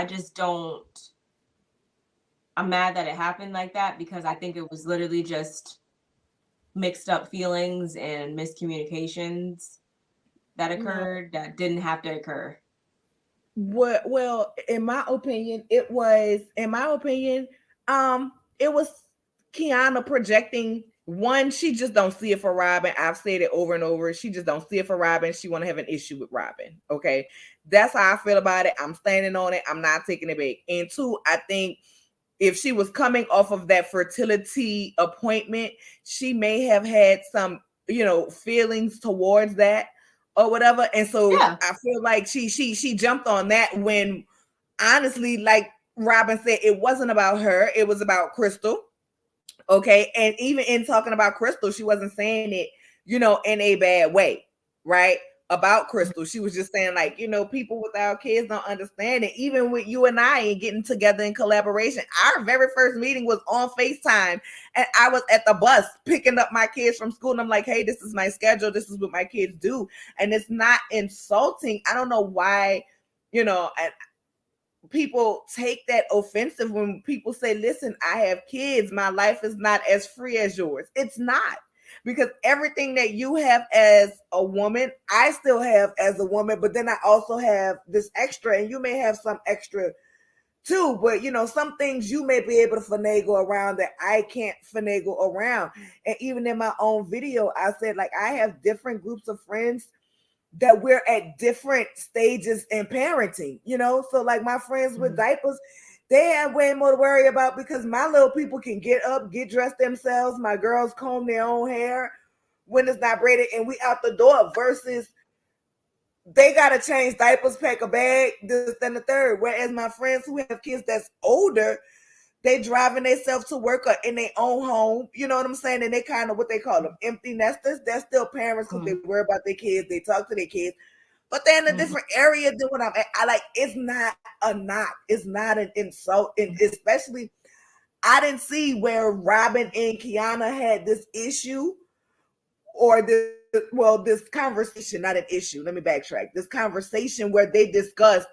just don't. I'm mad that it happened like that because I think it was literally just mixed up feelings and miscommunications that occurred that didn't have to occur.
Well, in my opinion, it was Kiana projecting. One, she just don't see it for Robin. I've said it over and over. She just don't see it for Robin. She want to have an issue with Robin. Okay. That's how I feel about it. I'm standing on it. I'm not taking it back. And two, I think if she was coming off of that fertility appointment, she may have had some, feelings towards that or whatever. And so I feel like she jumped on that when honestly, like Robin said, it wasn't about her. It was about Crystal. Okay. And even in talking about Crystal, she wasn't saying it, in a bad way, right? About Crystal. She was just saying like, people without kids don't understand it. Even with you and I and getting together in collaboration, our very first meeting was on FaceTime and I was at the bus picking up my kids from school. And I'm like, hey, this is my schedule. This is what my kids do. And it's not insulting. I don't know why, people take that offensive when people say, listen, I have kids. My life is not as free as yours. It's not. Because everything that you have as a woman, I still have as a woman, but then I also have this extra, and you may have some extra too. But some things you may be able to finagle around that I can't finagle around. And even in my own video, I said, like, I have different groups of friends that we're at different stages in parenting, So like my friends with diapers, they have way more to worry about because my little people can get up, get dressed themselves. My girls comb their own hair when it's not braided, and we out the door versus they got to change diapers, pack a bag, this, and the third. Whereas my friends who have kids that's older, they driving themselves to work or in their own home. You know what I'm saying? And they kind of what they call them empty nesters. They're still parents because they worry about their kids. They talk to their kids, but they're in a different area than what I'm at. I like. It's not a knock. It's not an insult, and especially I didn't see where Robin and Kiana had this issue or this conversation, not an issue. Let me backtrack. This conversation where they discussed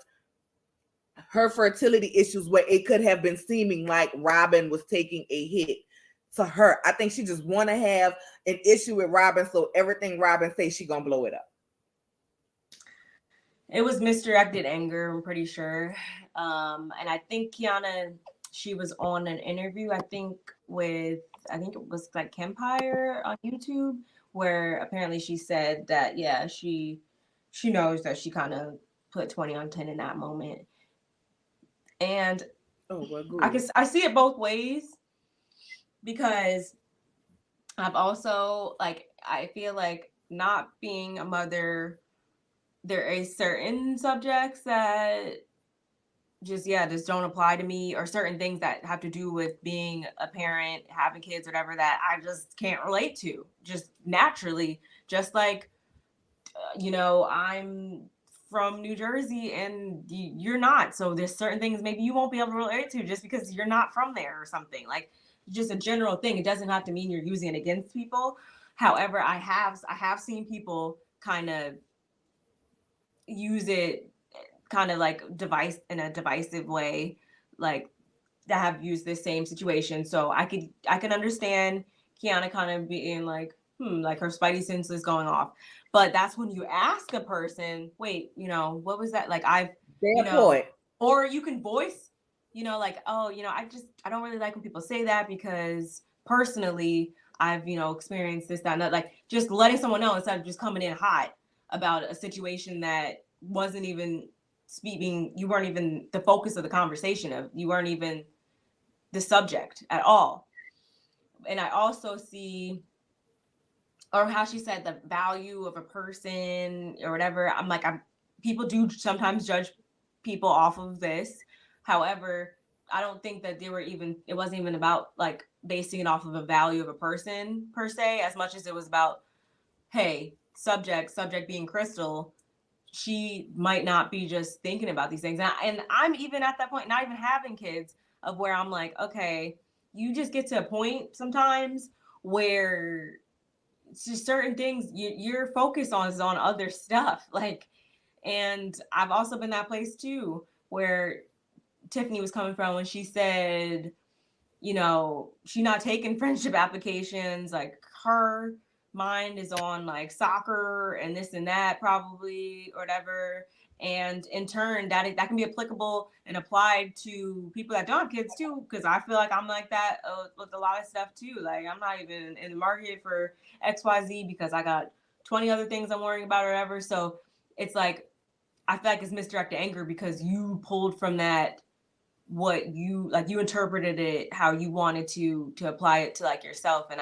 her fertility issues, where it could have been seeming like Robin was taking a hit to her. I think she just want to have an issue with Robin, so everything Robin says, she gonna blow it up.
It was misdirected anger, I'm pretty sure. And I think Kiana, she was on an interview, I think it was like Kempire on YouTube, where apparently she said that, yeah, she knows that she kind of put 20 on 10 in that moment. And I see it both ways, because I've also, like, I feel like not being a mother, there is certain subjects that just don't apply to me, or certain things that have to do with being a parent, having kids, whatever, that I just can't relate to just naturally. Just like, I'm from New Jersey and you're not. So there's certain things maybe you won't be able to relate to just because you're not from there or something. Like, just a general thing. It doesn't have to mean you're using it against people. However, I have seen people kind of use it kind of like in a divisive way, like, that have used this same situation. So I can understand Kiana kind of being like, like her spidey sense is going off. But that's when you ask a person, wait, what was that? Like,
Point.
Or you can voice, like, oh, I don't really like when people say that, because personally I've, experienced this, that, and that. Like, just letting someone know instead of just coming in hot about a situation that wasn't even speaking, you weren't even the focus of the conversation, you weren't even the subject at all. And I also see, or how she said, the value of a person or whatever. I'm like, people do sometimes judge people off of this. However, I don't think that it wasn't even about like basing it off of a value of a person per se, as much as it was about, hey, subject being Crystal, she might not be just thinking about these things. And I'm even at that point, not even having kids, of where I'm like, okay, you just get to a point sometimes where just certain things your focus on is on other stuff. Like, and I've also been that place too, where Tiffany was coming from when she said, she's not taking friendship applications. Like, her mind is on like soccer and this and that, probably, or whatever. And in turn, that can be applicable and applied to people that don't have kids too, because I feel like I'm like that with a lot of stuff too. Like, I'm not even in the market for XYZ because I got 20 other things I'm worrying about or whatever. So it's like, I feel like it's misdirected anger because you pulled from that what you like, you interpreted it how you wanted to apply it to like yourself. And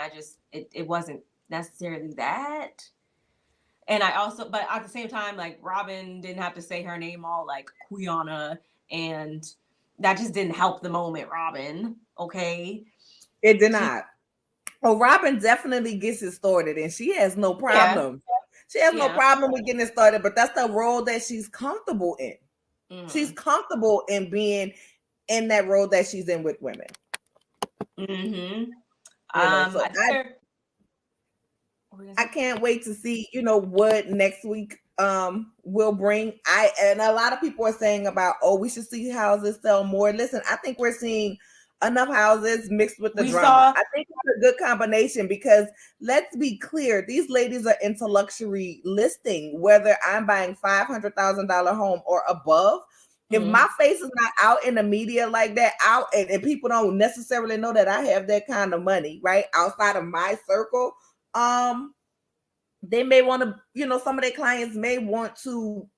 it wasn't necessarily that. And I also, but at the same time, like, Robin didn't have to say her name all like Quiana, and that just didn't help the moment, Robin. Okay.
It did not. Oh, Robin definitely gets it started, and she has no problem. Yeah. She has no problem with getting it started, but that's the role that she's comfortable in. Mm-hmm. She's comfortable in being in that role that she's in with women.
Mm-hmm.
I can't wait to see, what next week will bring and a lot of people are saying about, oh, we should see houses sell more. Listen, I think we're seeing enough houses mixed with the drama. I think it's a good combination because let's be clear, these ladies are into luxury listing, whether I'm buying $500,000 home or above. If my face is not out in the media like that, out and people don't necessarily know that I have that kind of money, right? Outside of my circle, they may want to, some of their clients may want to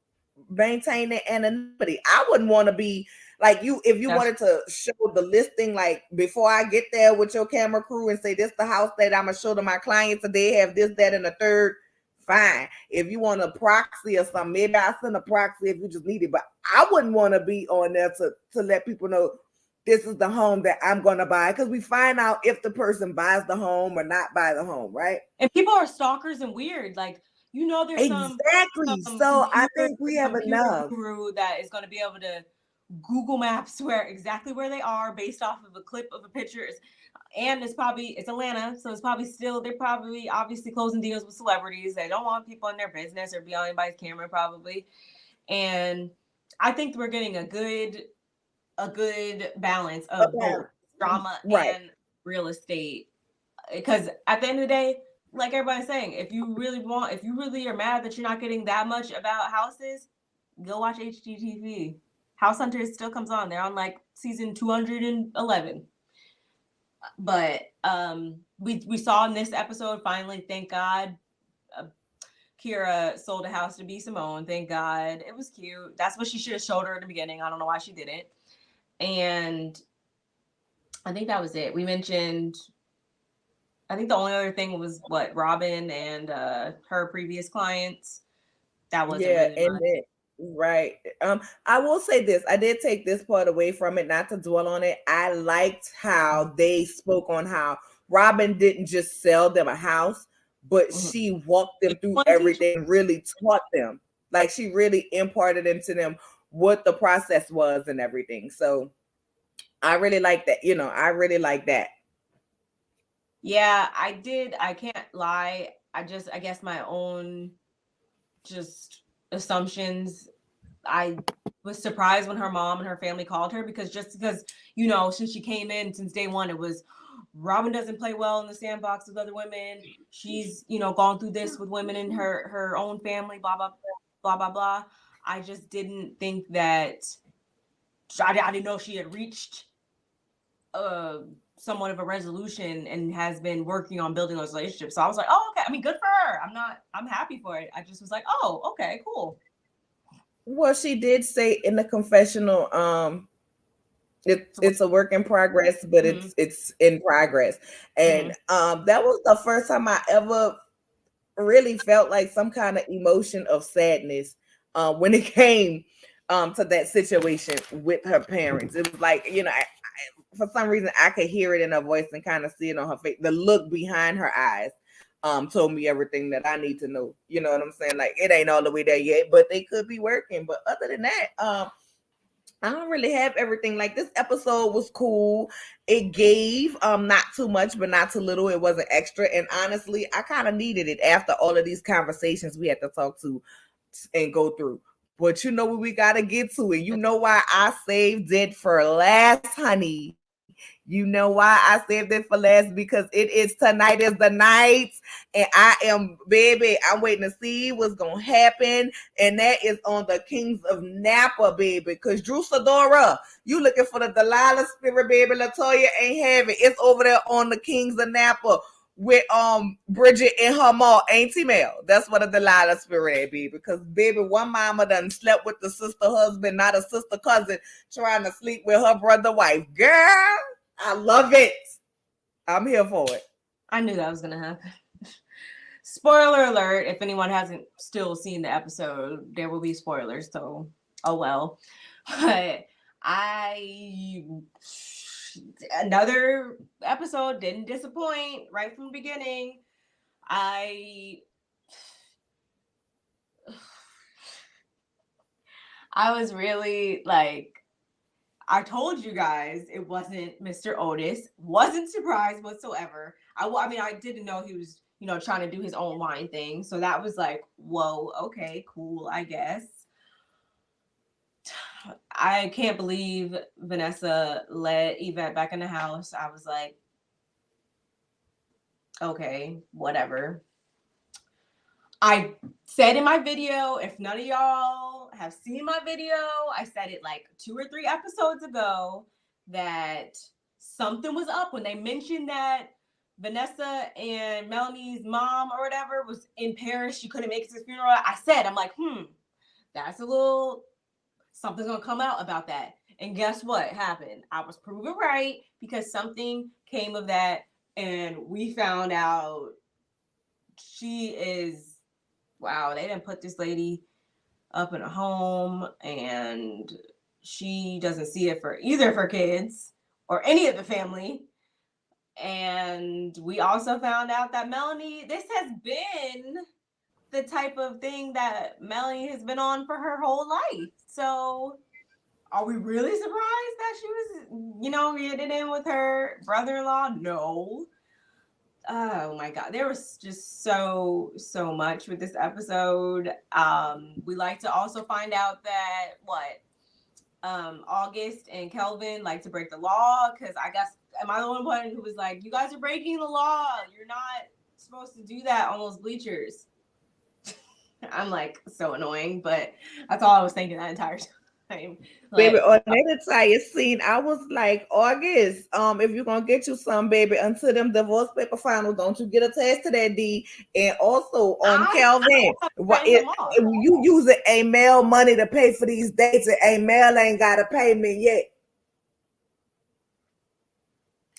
maintain their anonymity. I wouldn't want to be like you if you wanted to show the listing like before I get there with your camera crew and say this the house that I'm gonna show to my clients and they have this, that, and the third. Fine. If you want a proxy or something, maybe I'll send a proxy if you just need it. But I wouldn't want to be on there to let people know this is the home that I'm going to buy, because we find out if the person buys the home or not buy the home, right?
And people are stalkers and weird. Like, there's
exactly. So I think we have enough
guru that is going to be able to Google Maps exactly where they are based off of a clip of a picture. And it's Atlanta, so they're probably obviously closing deals with celebrities. They don't want people in their business or be on anybody's camera probably. And I think we're getting a good balance of both drama and real estate. Because at the end of the day, like everybody's saying, if you really are mad that you're not getting that much about houses, go watch HGTV. House Hunters still comes on. They're on like season 211. But we saw in this episode, finally, thank God, Kira sold a house to B. Simone. Thank God. It was cute. That's what she should have showed her in the beginning. I don't know why she didn't. And I think that was it. We mentioned, I think the only other thing was what Robin and her previous clients. That wasn't really much.
Right. I will say this. I did take this part away from it, not to dwell on it. I liked how they spoke on how Robin didn't just sell them a house, but she walked them through everything, really taught them. Like she really imparted into them what the process was and everything. So I really like that. I really like that.
Yeah, I did. I can't lie. I guess my own just assumptions. I was surprised when her mom and her family called her because since she came in since day one, it was Robin doesn't play well in the sandbox with other women. She's, gone through this with women in her own family, blah, blah, blah, blah, blah. I just didn't think that, I didn't know she had reached somewhat of a resolution and has been working on building those relationships. So I was like, oh, okay. I mean, good for her. I'm happy for it. I just was like, oh, okay, cool.
Well, she did say in the confessional, it's a work in progress, but it's in progress. And that was the first time I ever really felt like some kind of emotion of sadness when it came to that situation with her parents. It was like, for some reason I could hear it in her voice and kind of see it on her face. The look behind her eyes told me everything that I need to know. You know what I'm saying? Like it ain't all the way there yet, but they could be working. But other than that, I don't really have everything. Like this episode was cool. It gave not too much, but not too little. It wasn't extra. And honestly, I kind of needed it after all of these conversations we had to talk to and go through. But you know what we gotta get to it. You know why I saved it for last, honey. You know why I saved it for last? Because tonight is the night. And I'm waiting to see what's gonna happen. And that is on the Kings of Napa, baby. Because Drew Sadora, you looking for the Delilah spirit, baby. Latoya ain't have it. It's over there on the Kings of Napa with Bridget and her mom, Auntie Mel. That's what a Delilah spirit be. Because baby, one mama done slept with the sister husband, not a sister cousin, trying to sleep with her brother wife. Girl, I love it. I'm here for it.
I knew that was gonna happen. Spoiler alert, if anyone hasn't still seen the episode, there will be spoilers, so oh well. But another episode didn't disappoint right from the beginning. I was really like, I told you guys it wasn't Mr. Otis. Wasn't surprised whatsoever. I didn't know he was trying to do his own line thing. So that was like, whoa, okay, cool, I guess. I can't believe Vanessa let Yvette back in the house. I was like, okay, whatever. I said in my video, if none of y'all have seen my video, I said it like 2 or 3 episodes ago that something was up when they mentioned that Vanessa and Melanie's mom or whatever was in Paris. She couldn't make it to the funeral. I said, I'm like, that's a little, something's going to come out about that. And guess what happened? I was proven right because something came of that. And we found out she is, wow, they didn't put this lady up in a home, and she doesn't see it for either of her kids or any of the family. And we also found out that Melanie, this has been the type of thing that Melanie has been on for her whole life. So are we really surprised that she was, getting in with her brother-in-law? No. Oh my God, there was just so much with this episode. We like to also find out that August and Kelvin like to break the law, because I guess, am I the one who was like, you guys are breaking the law, you're not supposed to do that on those bleachers? I'm like, so annoying, but that's all I was thinking that entire time.
Baby, on that entire scene, I was like, August, if you're gonna get you some, baby, until them divorce paper finals, don't you get attached to that D. And also on Calvin, if you using a male money to pay for these dates, and a male ain't got a payment yet.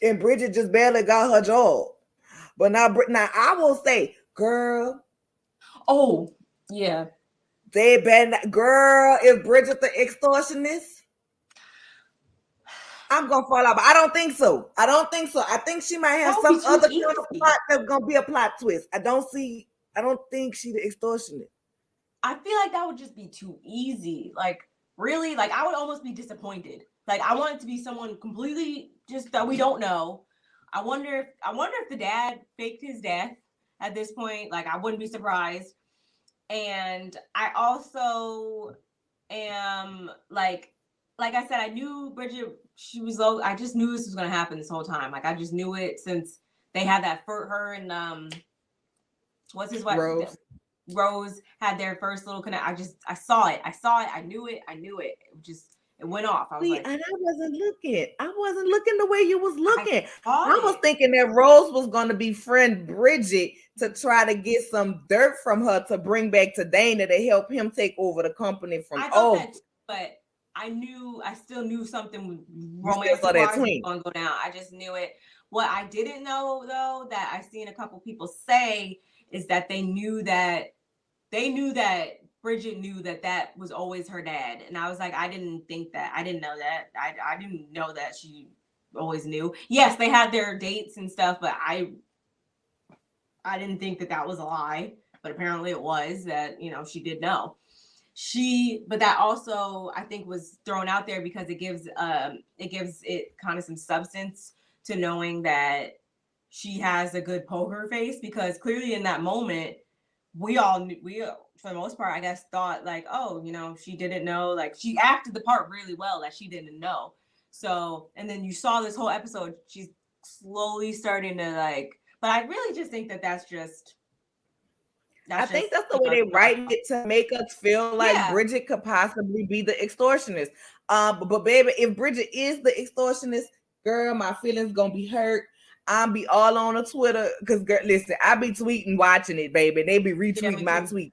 And Bridget just barely got her job. But now I will say, girl.
Oh, yeah.
They better, girl, if Bridget the extortionist, I'm gonna fall out. But I don't think so. I think she might have some other kind of plot that's gonna be a plot twist. I don't think she the extortionist.
I feel like that would just be too easy. Like, really, like I would almost be disappointed. Like, I want it to be someone completely just that we don't know. I wonder if the dad faked his death at this point. Like, I wouldn't be surprised. And I also am like I said, I knew Bridget, she was low. I just knew this was going to happen this whole time. Like, I just knew it since they had that for her and what's his wife? Rose had their first little connect. I saw it. I knew it. It went off. I was like,
and I wasn't looking the way you was looking. I was thinking that Rose was going to befriend Bridget to try to get some dirt from her to bring back to Dana to help him take over the company from
but I still knew something romantic was going to go down. I just knew it. What I didn't know, though, that I've seen a couple people say is that they knew that Bridget knew that was always her dad. And I was like, I didn't think that. I didn't know that. I didn't know that she always knew. Yes, they had their dates and stuff, but I didn't think that was a lie. But apparently it was that, she did know. But that also, I think, was thrown out there because it gives it kind of some substance to knowing that she has a good poker face, because clearly in that moment, we for the most part, I guess, thought like, oh, she didn't know. Like, she acted the part really well that she didn't know. So, and then you saw this whole episode, she's slowly starting to like, but I really just think that's just.
I think that's the way they write it, to make us feel like Bridget could possibly be the extortionist. But baby, if Bridget is the extortionist, girl, my feelings gonna be hurt. I'll be all on the Twitter because, girl, listen, I be tweeting, watching it, baby. They be retweeting my tweets,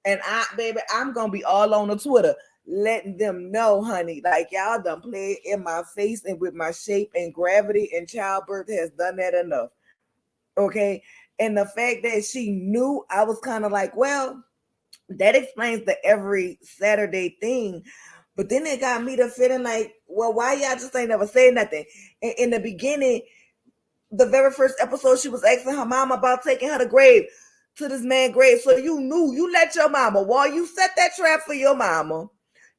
and I'm gonna be all on the Twitter, letting them know, honey, like, y'all done played in my face and with my shape, and gravity and childbirth has done that enough. Okay. And the fact that she knew, I was kind of like, well, that explains the every Saturday thing. But then it got me to feeling like, well, why y'all just ain't never say nothing? In the beginning, the very first episode, she was asking her mama about taking her to this man's grave. So you knew, you let your mama, while you set that trap for your mama.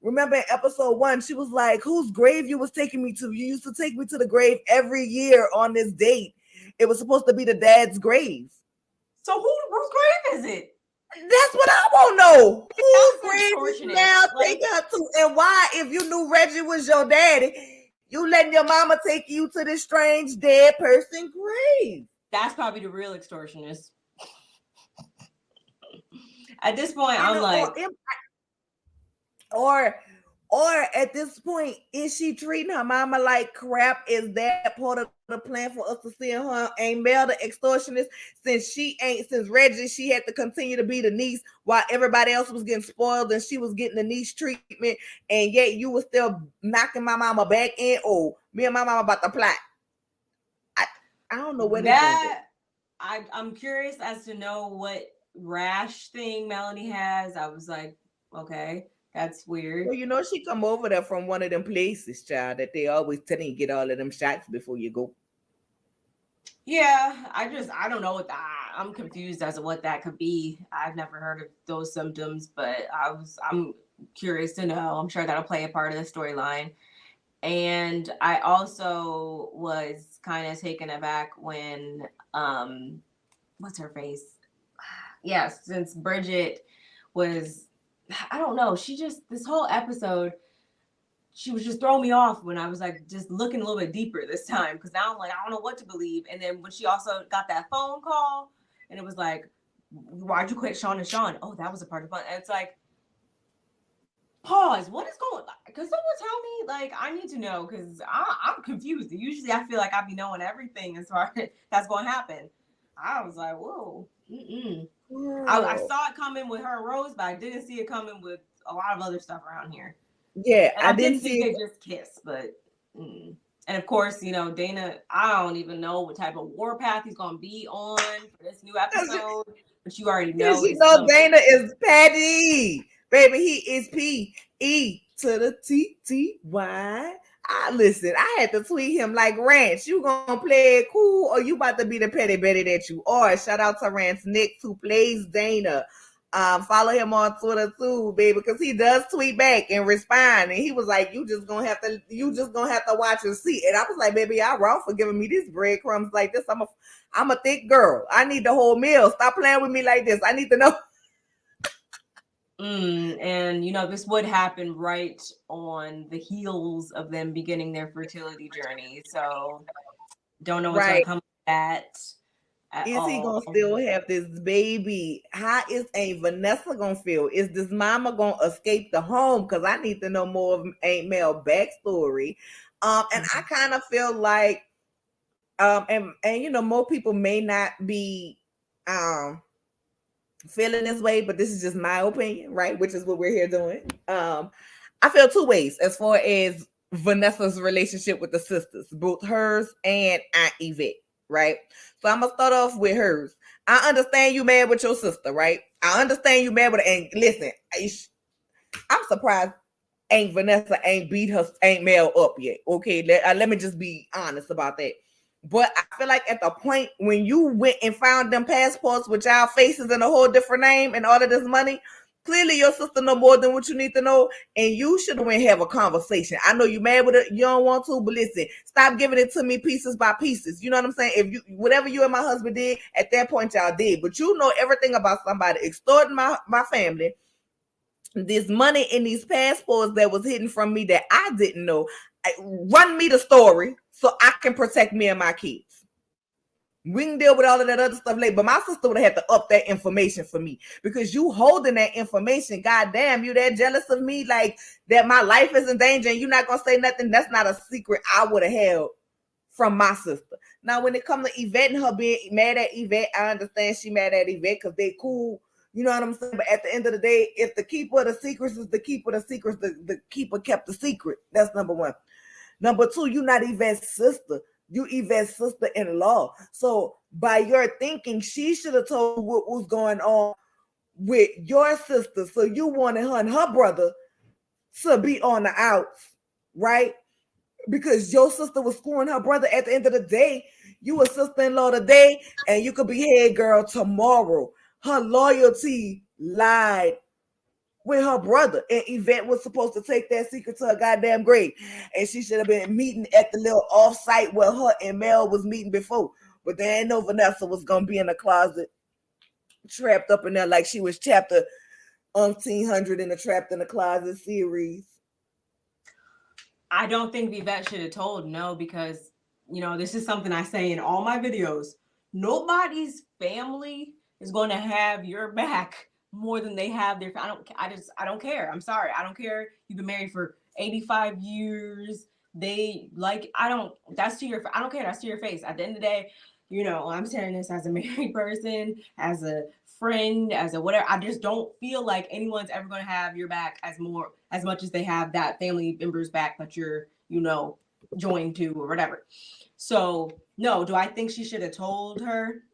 Remember in episode 1, she was like, whose grave you was taking me to? You used to take me to the grave every year on this date. It was supposed to be the dad's grave.
So whose grave is it?
That's what I want to know. Whose
That's
grave is you
extortionate.
now
Like,
taking her to? And why, if you knew Reggie was your daddy, you letting your mama take you to this strange dead person grave?
that's probably the real extortionist. At this point,
And
I'm like,
or at this point, is she treating her mama like crap? Is that part of the plan for us to see her ain't Mel the extortionist? Since Reggie, she had to continue to be the niece while everybody else was getting spoiled and she was getting the niece treatment, and yet you were still knocking my mama back in. Oh, me and my mama about to plot. I don't know where this gonna go.
I'm curious as to know what rash thing Melanie has. I was like, okay, that's weird.
Well, you know, she come over there from one of them places, child, that they always tell you get all of them shots before you go.
Yeah, I don't know what that. I'm confused as to what that could be. I've never heard of those symptoms, but I'm curious to know. I'm sure that'll play a part of the storyline. And I also was kind of taken aback when what's her face? Yes, since Bridget was, I don't know, she just, this whole episode, she was just throwing me off when I was like just looking a little bit deeper this time, because now I'm like, I don't know what to believe. And then when she also got that phone call and it was like, why'd you quit Sean and Sean? Oh, that was a part of fun. And it's like, pause, what is going on? Because someone tell me, like, I need to know, because I'm confused. Usually I feel like I be knowing everything as far as that's going to happen. I was like, whoa. I saw it coming with her and Rose, but I didn't see it coming with a lot of other stuff around here.
Yeah,
And I didn't think they just kiss, but and of course, you know, Dana, I don't even know what type of warpath he's gonna be on for this new episode, but you already know
you
it's
know
something.
Dana is Patty. Baby, he is P-E to the T-T-Y. Listen, I had to tweet him like, Rance, you gonna play it cool or you about to be the petty Betty that you are? Shout out to Rance Nick, who plays Dana. Follow him on Twitter too, baby, because he does tweet back and respond. And he was like, you just gonna have to watch and see. And I was like, baby, y'all wrong for giving me these breadcrumbs like this. I'm a thick girl. I need the whole meal. Stop playing with me like this. I need to know.
And you know, this would happen right on the heels of them beginning their fertility journey. So don't know what's gonna come of that at
Is he
all.
gonna still have this baby? How is Aunt Vanessa gonna feel? Is this mama gonna escape the home? Because I need to know more of Aunt Mel backstory. And I kind of feel like, and you know, more people may not be feeling this way, but this is just my opinion, right? Which is what we're here doing. I feel two ways as far as Vanessa's relationship with the sisters, both hers and Aunt Yvette, right? So I'm gonna start off with hers. I understand you mad with your sister, right? I understand you mad with her. And listen, I'm surprised Aunt Vanessa ain't beat her Aunt Mel up yet. Okay, let me just be honest about that. But I feel like at the point when you went and found them passports with y'all faces and a whole different name and all of this money, clearly your sister know more than what you need to know, and you should have went have a conversation. I know you mad with it, you don't want to, but listen, stop giving it to me pieces by pieces. You know what I'm saying? If you whatever you and my husband did at that point, y'all did, but you know everything about somebody extorting my family. This money in these passports that was hidden from me that I didn't know. Run me the story so I can protect me and my kids. We can deal with all of that other stuff later, but my sister would have had to up that information for me because you holding that information. Goddamn, you that jealous of me, like that my life is in danger and you're not gonna say nothing. That's not a secret I would have held from my sister. Now, when it comes to Yvette and her being mad at Yvette, I understand she mad at Yvette because they cool. You know what I'm saying? But at the end of the day, if the keeper of the secrets is the keeper of the secrets, the keeper kept the secret. That's number one. Number two, you're not Yvette's sister. You Yvette's sister-in-law. So by your thinking, she should have told you what was going on with your sister. So you wanted her and her brother to be on the outs, right? Because your sister was screwing her brother. At the end of the day, you a sister-in-law today, and you could be head girl tomorrow. Her loyalty lied with her brother, and Yvette was supposed to take that secret to her goddamn grave, and she should have been meeting at the little off-site where her and Mel was meeting before. But there ain't no Vanessa was gonna be in the closet trapped up in there like she was chapter 100 in the Trapped in the Closet series.
I don't think Vivette should have told, no, because, this is something I say in all my videos. Nobody's family is going to have your back more than they have their. I don't care. I'm sorry. I don't care. You've been married for 85 years. I don't care. That's to your face. At the end of the day, I'm saying this as a married person, as a friend, as a whatever. I just don't feel like anyone's ever going to have your back as much as they have that family member's back that you're, joined to or whatever. So no, do I think she should have told her?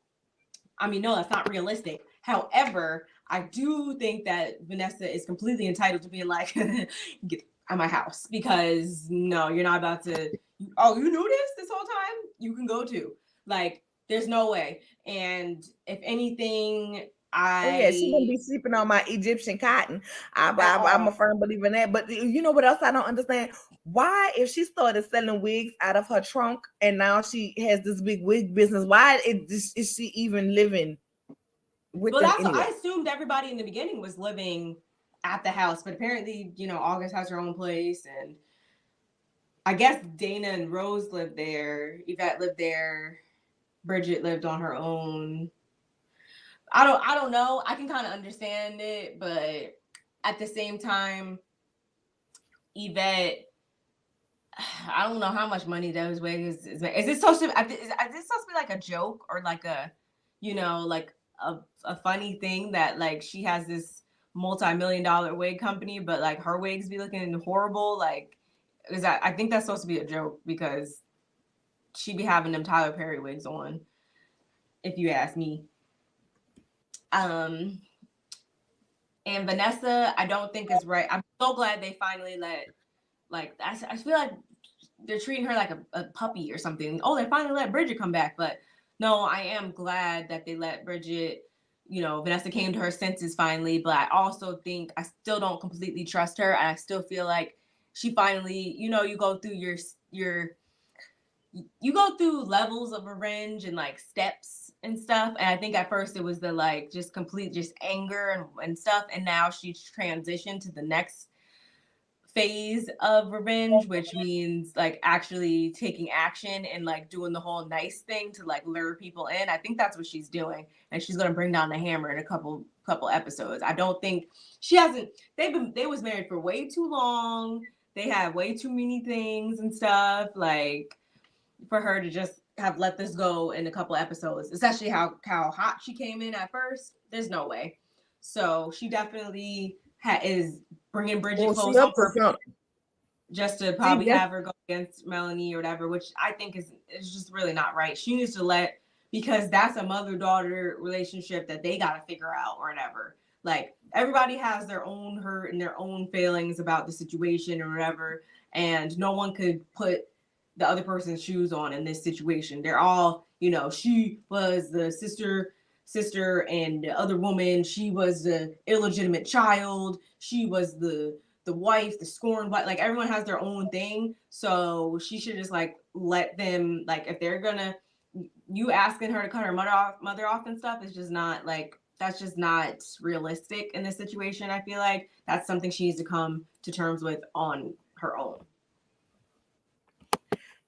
I mean, no, that's not realistic. However, I do think that Vanessa is completely entitled to being like, get out of my house, because no, you're not about to. Oh, you knew this whole time? You can go too. Like, there's no way. And if anything,
She wouldn't be sleeping on my Egyptian cotton. I'm a firm believer in that. But you know what else I don't understand? Why, if she started selling wigs out of her trunk and now she has this big wig business, why is she even living with them anyway?
I assumed everybody in the beginning was living at the house, but apparently, August has her own place, and I guess Dana and Rose lived there. Yvette lived there. Bridget lived on her own. I don't know. I can kind of understand it, but at the same time, Yvette, I don't know how much money those wigs is this supposed to be like a joke, or like a, like a funny thing that like she has this multi-million-dollar wig company, but like her wigs be looking horrible? Like, I think that's supposed to be a joke, because she be having them Tyler Perry wigs on, if you ask me. And Vanessa, I don't think is right. I'm so glad they finally I feel like they're treating her like a puppy or something. Oh, they finally let Bridget come back. But no, I am glad that they let Bridget, Vanessa came to her senses finally. But I also think I still don't completely trust her. And I still feel like she finally, you go through you go through levels of revenge and like steps and stuff. And I think at first it was the like just anger and stuff. And now she's transitioned to the next phase of revenge, which means like actually taking action and like doing the whole nice thing to like lure people in. I think that's what she's doing. And she's going to bring down the hammer in a couple episodes. I don't think they was married for way too long. They had way too many things and stuff, like, for her to just have let this go in a couple episodes, especially how hot she came in at first. There's no way. So she definitely is bringing Bridget close on purpose, just to probably have her go against Melanie or whatever, which I think is just really not right. She needs to because that's a mother-daughter relationship that they got to figure out or whatever. Like, everybody has their own hurt and their own feelings about the situation or whatever, and no one could put the other person's shoes on in this situation. They're all, she was the sister and the other woman, she was the illegitimate child, she was the wife, the scorned wife. Like, everyone has their own thing. So she should just like let them, like, if they're gonna, you asking her to cut her mother off and stuff is just not like, that's just not realistic in this situation. I feel like that's something she needs to come to terms with on her own.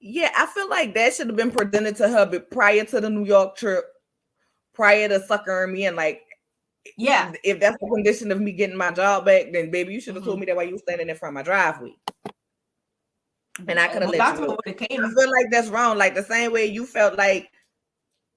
Yeah, I feel like that should have been presented to her prior to the New York trip, prior to suckering me in. Like,
yeah,
if that's the condition of me getting my job back, then baby, you should have told me that while you were standing in front of my driveway. And I could have let you know. I feel like that's wrong. Like, the same way you felt like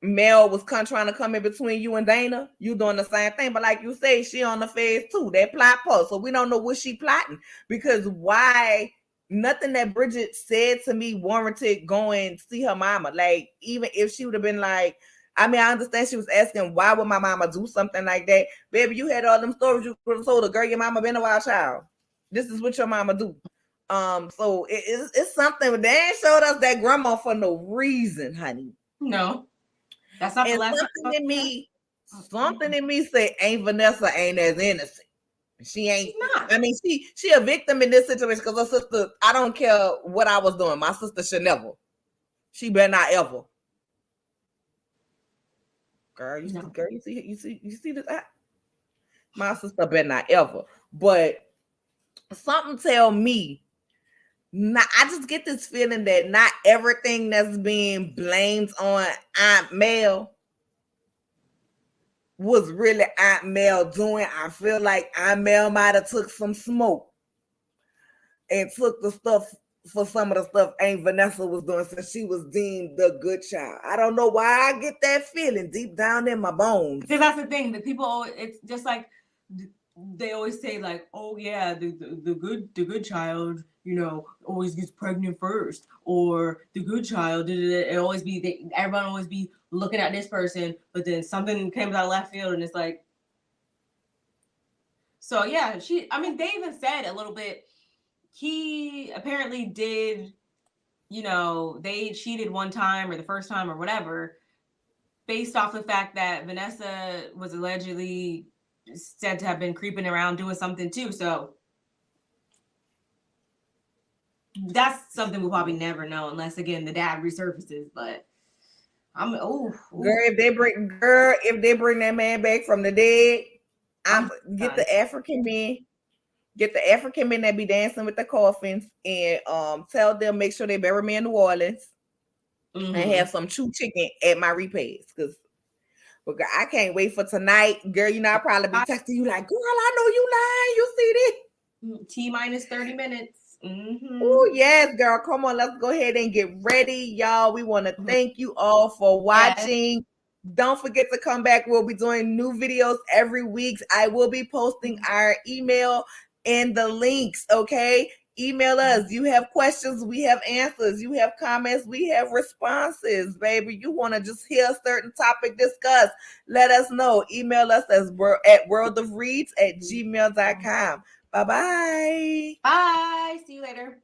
Mel was trying to come in between you and Dana, you doing the same thing. But like you say, she on the phase too. That plot post. So we don't know what she plotting, because why? Nothing that Bridget said to me warranted going to see her mama. Like, even if she would have been like, I mean, I understand she was asking, why would my mama do something like that? Baby, you had all them stories you could have told her, girl, your mama been a wild child. This is what your mama do. So it's something. They ain't showed us that grandma for no reason, honey.
No. That's not the last
something in me say ain't Vanessa ain't as innocent. She ain't. I mean, she a victim in this situation because her sister. I don't care what I was doing. My sister should never. She better not ever. Girl, you see,
No.
girl, you see this. My sister better not ever. But something tell me, I just get this feeling that not everything that's being blamed on Aunt Mel was really Aunt Mel doing. I feel like Aunt Mel might have took some smoke and took the stuff for some of the stuff Aunt Vanessa was doing since she was deemed the good child. I don't know why I get that feeling deep down in my bones.
Because that's the thing. The people always, it's just like they always say, like, oh yeah, the good child, you know, always gets pregnant first, or the good child, it always be everyone always be looking at this person, but then something comes out of left field, and it's like, so yeah, they even said a little bit. He apparently did, you know, they cheated one time or the first time or whatever, based off the fact that Vanessa was allegedly said to have been creeping around doing something too. So that's something we'll probably never know unless, again, the dad resurfaces. But
girl, if they bring that man back from the dead, get the African men. Get the African men that be dancing with the coffins and tell them make sure they bury me in New Orleans and have some chew chicken at my repast. Because girl, I can't wait for tonight. Girl, you know I'll probably be texting you like, girl, I know you lying. You see this?
T-minus 30 minutes.
Oh, yes, girl. Come on, let's go ahead and get ready, y'all. We want to thank you all for watching. Yes. Don't forget to come back. We'll be doing new videos every week. I will be posting our email and the links, okay? Email us. You have questions, we have answers. You have comments, we have responses, baby. You want to just hear a certain topic discussed, let us know. Email us at worldofreads@gmail.com. Bye-bye.
Bye. See you later.